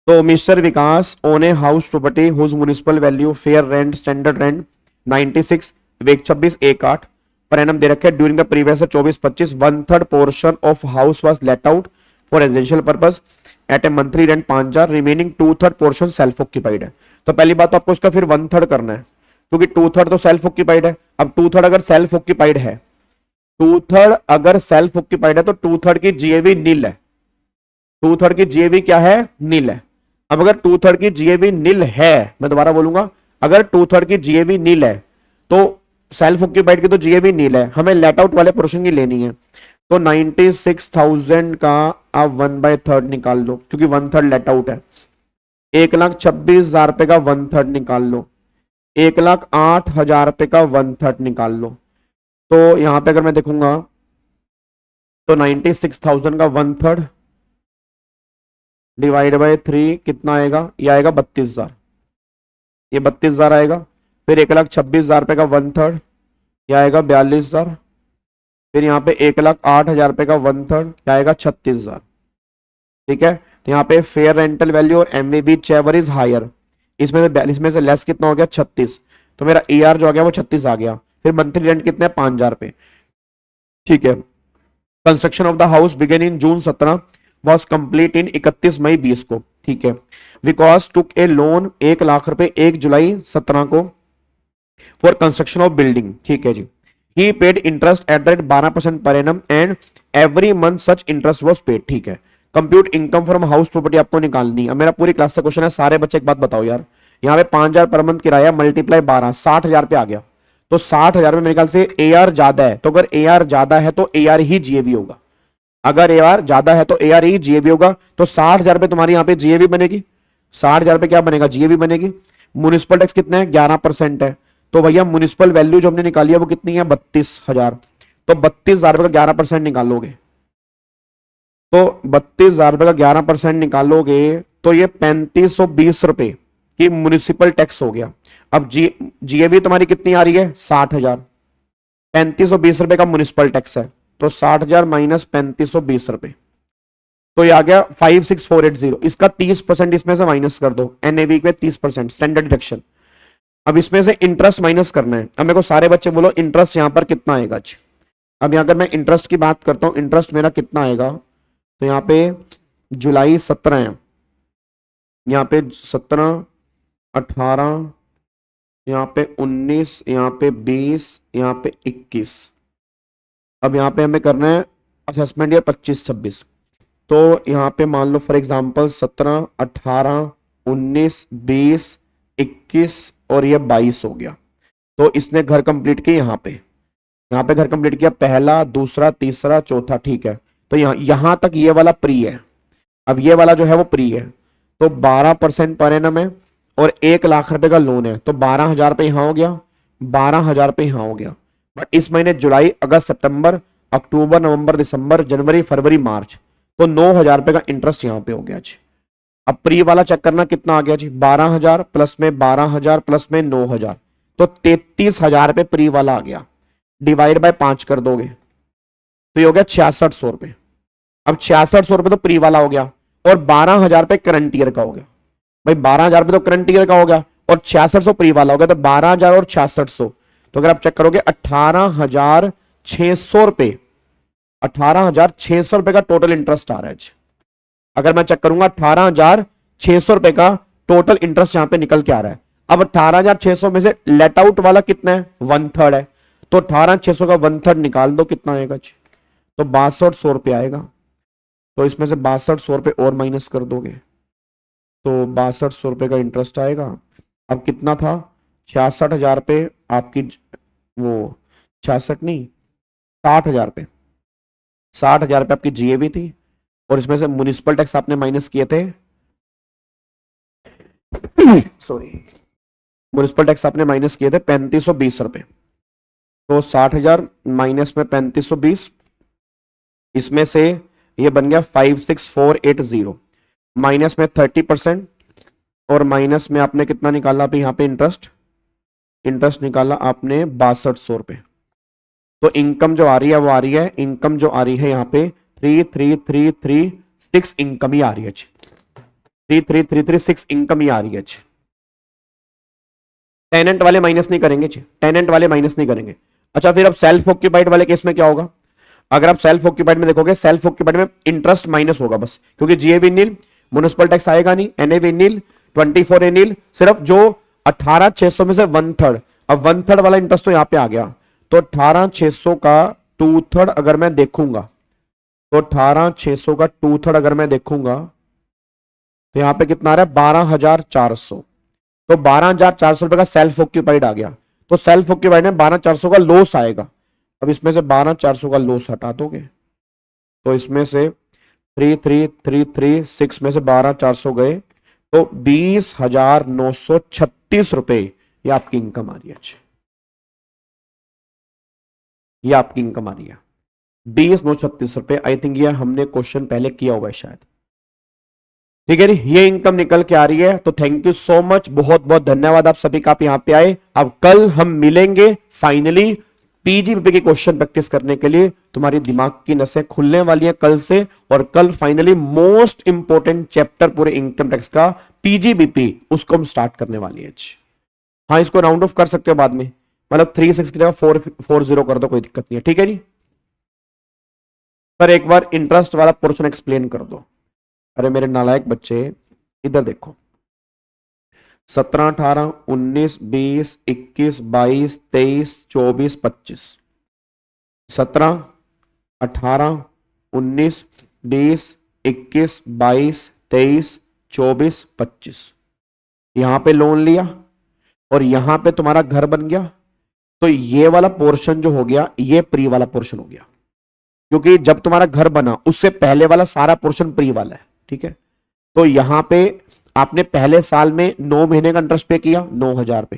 तो mister Vikas own a house property whose municipal value fair rent standard rent 96 वेक 26 एक 8 पर एनम दे रखे during the previous 24-25 1/3 portion of house was let out for residential purpose at a monthly rent 5,000, remaining 2/3 portion self occupied है। तो पहली बात तो आपको इसका फिर 1/3 करना है, क्योंकि 2/3 तो सेल्फ ऑक्यूपाइड है। अब 2/3 अगर सेल्फ ऑक्यूपाइड है, 2/3 अगर सेल्फ ऑक्यूपाइड है तो 2/3 की जीएवी नील है, 2/3 की जीएवी क्या है? नील है। अब अगर 2/3 की जीएवी नील है, मैं दोबारा बोलूंगा, अगर 2/3 की जीएवी नील है तो सेल्फ ऑक्यूपाइड की तो जीएवी नील है, हमें लेट आउट वाले पोर्शन की लेनी है। तो 96,000 का आप 1/3 निकाल लो, क्योंकि 1/3 लेट आउट है। 1,26,000 रुपए का 1/3 निकाल लो, 1,08,000 रुपए का 1/3 निकाल लो। तो यहां पे अगर मैं देखूंगा तो 96,000 का 1/3 डिवाइड बाय 3 कितना आएगा? ये आएगा 32,000, ये 32,000 आएगा। फिर 1,26,000 रुपए का 1/3, ये आएगा 42,000। फिर यहाँ पे 1,08,000 रुपए का 1/3 क्या आएगा 36,000। ठीक है, तो यहाँ पे फेयर रेंटल वैल्यू और एमवीबी चेवर इज हायर, इसमें से लेस कितना हो गया 36, तो मेरा AR जो आ गया वो 36 आ गया। फिर मंथली रेंट कितने 5,000 रुपए। ठीक है, construction of the house began in June 17 was complete in 31 May 20 को। ठीक है, विकास टुक ए लोन 1 लाख रुपए 1 जुलाई 17 को फॉर कंस्ट्रक्शन ऑफ बिल्डिंग। ठीक है जी, he paid interest at the rate 12% per annum and every month such interest was paid. ठीक है, compute income from house property आपको निकालनी है। अब मेरा पूरी क्लास से क्वेश्चन है, सारे बच्चे एक बात बताओ यार, यहाँ पे 5,000 पर मंथ किराया मल्टीप्लाई 12 60,000 पे आ गया, तो 60,000 में मेरे ख्याल से AR ज्यादा है, तो अगर AR ज्यादा है तो AR ही GAV होगा। अगर AR ज्यादा है तो AR ही GAV होगा, तो 60,000 पे तुम्हारी यहाँ पे GAV बनेगी, 60,000 पे क्या बनेगा GAV बनेगी। म्युनिसिपल टैक्स कितना है 11% है, तो भैया म्युनिसिपल वैल्यू जो हमने निकाली है वो कितनी है 32,000, तो 32,000 रुपए का 11% निकालोगे, तो 32,000 रुपए का 11% निकालोगे तो ये 3,520 रुपए की म्युनिसिपल टैक्स हो गया। अब GAV तुम्हारी कितनी आ रही है 60,000, 3,520 रुपए का म्युनिसिपल टैक्स है, तो 60,000 माइनस 3,520 रुपए, तो ये आ गया 56,480। इसका 30% इसमें से माइनस कर दो, NAV पे 30% स्टैंडर्ड डिडक्शन। अब इसमें से इंटरेस्ट माइनस करना है। अब मेरे को सारे बच्चे बोलो इंटरेस्ट यहां पर कितना आएगा। अब यहां अगर मैं इंटरेस्ट की बात करता हूं, इंटरेस्ट मेरा कितना आएगा, तो यहाँ पे जुलाई 17 है, यहाँ पे 17 18 यहाँ पे 19 यहाँ पे 20 यहाँ पे 21। अब यहाँ पे हमें करना है असेसमेंट ईयर 25-26, तो यहाँ पे मान लो फॉर एग्जांपल 17 18 19 20 21 और ये 22 हो गया। तो इसने घर कंप्लीट किया यहाँ पे घर कंप्लीट किया, पहला दूसरा तीसरा चौथा। ठीक है, तो यहां तक ये वाला प्री है। अब ये वाला जो है वो प्री है, तो 12% पर एनम है और 1 लाख रुपए का लोन है, तो 12,000 रुपए यहां हो गया, 12,000 रुपए यहां हो गया। बट इस महीने जुलाई अगस्त सितंबर अक्टूबर नवंबर दिसंबर जनवरी फरवरी मार्च, तो 9,000 रुपए का इंटरेस्ट यहां पे हो गया जी। अब प्री वाला चेक करना कितना आ गया जी, 12,000 प्लस में 12,000 प्लस में 9,000, तो 33,000 रुपए प्री वाला आ गया। डिवाइड बाय 5 कर दोगे तो ये हो गया 6600 रुपए। अब 6600 रुपए तो प्री वाला हो गया और 12,000 रुपए करंट ईयर का हो गया। भाई 12,000 रुपए तो करंट ईयर का हो गया और 6600 प्री वाला हो गया, तो 12,000 और 6600, तो अगर आप चेक करोगे 18,600 रुपए, 18,600 रुपए का टोटल इंटरेस्ट आ रहा है। अगर मैं चेक करूंगा 18,600 रुपए का टोटल इंटरेस्ट यहां पे निकल के आ रहा है। अब 18,600 में से लेट आउट वाला कितना है 1/3 है, तो 18,600 का 1/3 निकाल दो, कितना आएगा जी, तो 6200 रुपये आएगा। तो इसमें से 6200 रुपये और माइनस कर दोगे तो 6200 रुपये का इंटरेस्ट आएगा। अब कितना था 66,000 रुपये आपकी, वो 66 नहीं 60,000 रुपये, 60,000 रुपये आपकी GAV थी और इसमें से म्युनिसिपल टैक्स आपने माइनस किए थे सॉरी म्युनिसिपल टैक्स आपने माइनस किए थे 3,520 रुपये, तो 60,000 माइनस में 3,520, इसमें से ये बन गया 56,480 माइनस में 30% और माइनस में आपने कितना निकाला अभी यहाँ पे इंटरेस्ट निकाला आपने 6200 रुपये। तो इनकम जो आ रही है वो आ रही है, इनकम जो आ रही है यहाँ पे 33,336 इनकम ही आ रही है, 33,336 इनकम ही आ रही है। टेनेंट वाले माइनस नहीं करेंगे, टेनेंट वाले माइनस नहीं करेंगे। अच्छा, फिर अब सेल्फ ऑक्यूपाइड वाले केस में क्या होगा, अगर आप सेल्फ ऑक्यूपाइड में देखोगे, सेल्फ ऑक्यूपाइड में इंटरेस्ट माइनस होगा बस, क्योंकि GAV नील, म्युनिसिपल टैक्स आएगा नहीं, NAV नील, 24A नील, सिर्फ जो 18,600 में से 1/3, अब 1/3 वाला इंटरेस्ट तो यहां पे आ गया, तो 18,600 का 2/3 अगर मैं देखूंगा, तो 18,600 का 2/3 अगर मैं देखूंगा तो यहां पे कितना आ रहा है 12,400, तो 12,400 रुपए का सेल्फ ऑक्यूपाइड आ गया। तो सेल्फ ऑक्यूपाइड में 12,400 का लॉस आएगा। अब इसमें से 12,400 का लॉस हटा दोगे तो इसमें से 33,336 में से 12,400 गए तो 20,936 रुपए ये आपकी इनकम आ रही है। ये आपकी इनकम आ रही है 20,936 रुपए। आई थिंक ये हमने क्वेश्चन पहले किया होगा शायद, ठीक है जी, ये इनकम निकल के आ रही है। तो थैंक यू सो मच, बहुत बहुत धन्यवाद आप सभी का, आप यहां पे आए। अब कल हम मिलेंगे फाइनली पीजीबीपी के क्वेश्चन प्रैक्टिस करने के लिए तुम्हारी दिमाग की नसें खुलने वाली हैं कल से, और कल फाइनली मोस्ट इंपॉर्टेंट चैप्टर पूरे इनकम टैक्स का पीजीबीपी, उसको हम स्टार्ट करने वाली है। हाँ, इसको राउंड ऑफ कर सकते हो बाद में, मतलब 3-6 की जगह 4-4-0 कर दो, कोई दिक्कत नहीं है, ठीक है जी। पर एक बार इंटरेस्ट वाला पोर्शन एक्सप्लेन कर दो। अरे मेरे नालायक बच्चे, इधर देखो, 17, 18, 19, 20, 21, 22, 23, 24, 25, 17, 18, 19, 20, 21, 22, 23, 24, 25, यहां पे लोन लिया और यहां पे तुम्हारा घर बन गया, तो ये वाला पोर्शन जो हो गया ये प्री वाला पोर्शन हो गया, क्योंकि जब तुम्हारा घर बना उससे पहले वाला सारा पोर्शन प्री वाला है, ठीक है। तो यहां पे आपने पहले साल में 9 महीने का इंटरेस्ट पे किया 9,000 पे,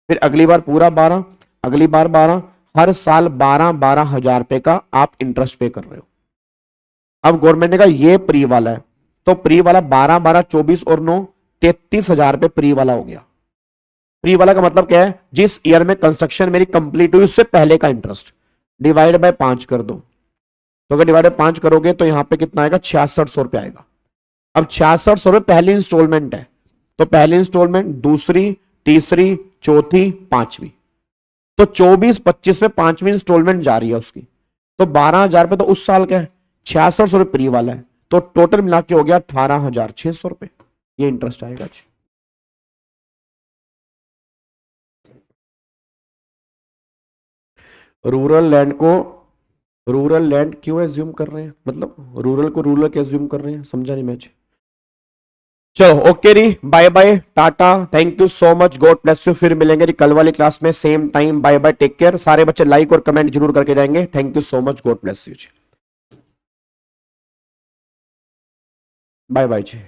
फिर अगली बार पूरा 12, अगली बार 12, हर साल 12-12 हजार रुपए का आप इंटरेस्ट पे कर रहे हो। अब गवर्नमेंट ने कहा ये प्री वाला है, तो प्री वाला 12-12, 24 और 9, 33,000 रुपए प्री वाला हो गया। प्री वाला का मतलब क्या है, जिस ईयर में कंस्ट्रक्शन मेरी कंप्लीट हुई उससे पहले का इंटरेस्ट, डिवाइड बाय 5 कर दो, तो अगर डिवाइड बाय 5 करोगे तो यहां पे कितना आएगा, 6600 रुपए आएगा। अब 6600 रुपए पहली इंस्टॉलमेंट है, तो पहली इंस्टॉलमेंट, दूसरी, तीसरी, चौथी, पांचवी, तो 24-25 में पांचवी इंस्टॉलमेंट जा रही है उसकी, तो 12,000 रुपए तो उस साल का है, 6600 रुपए प्री वाला है, तो टोटल मिला के हो गया 18,600 रुपए, ये इंटरेस्ट आएगा जी। रूरल लैंड क्यों एज्यूम कर रहे हैं, मतलब रूरल को रूरल क्यों एज्यूम कर रहे हैं, समझा नहीं मैं। चलो ओके री, बाय बाय, टाटा, thank you so much, God bless you. फिर मिलेंगे कल वाली क्लास में same time, bye bye, take care. सारे बच्चे लाइक और कमेंट जरूर करके जाएंगे। Thank you so much, God bless you जी, बाय बाय जी।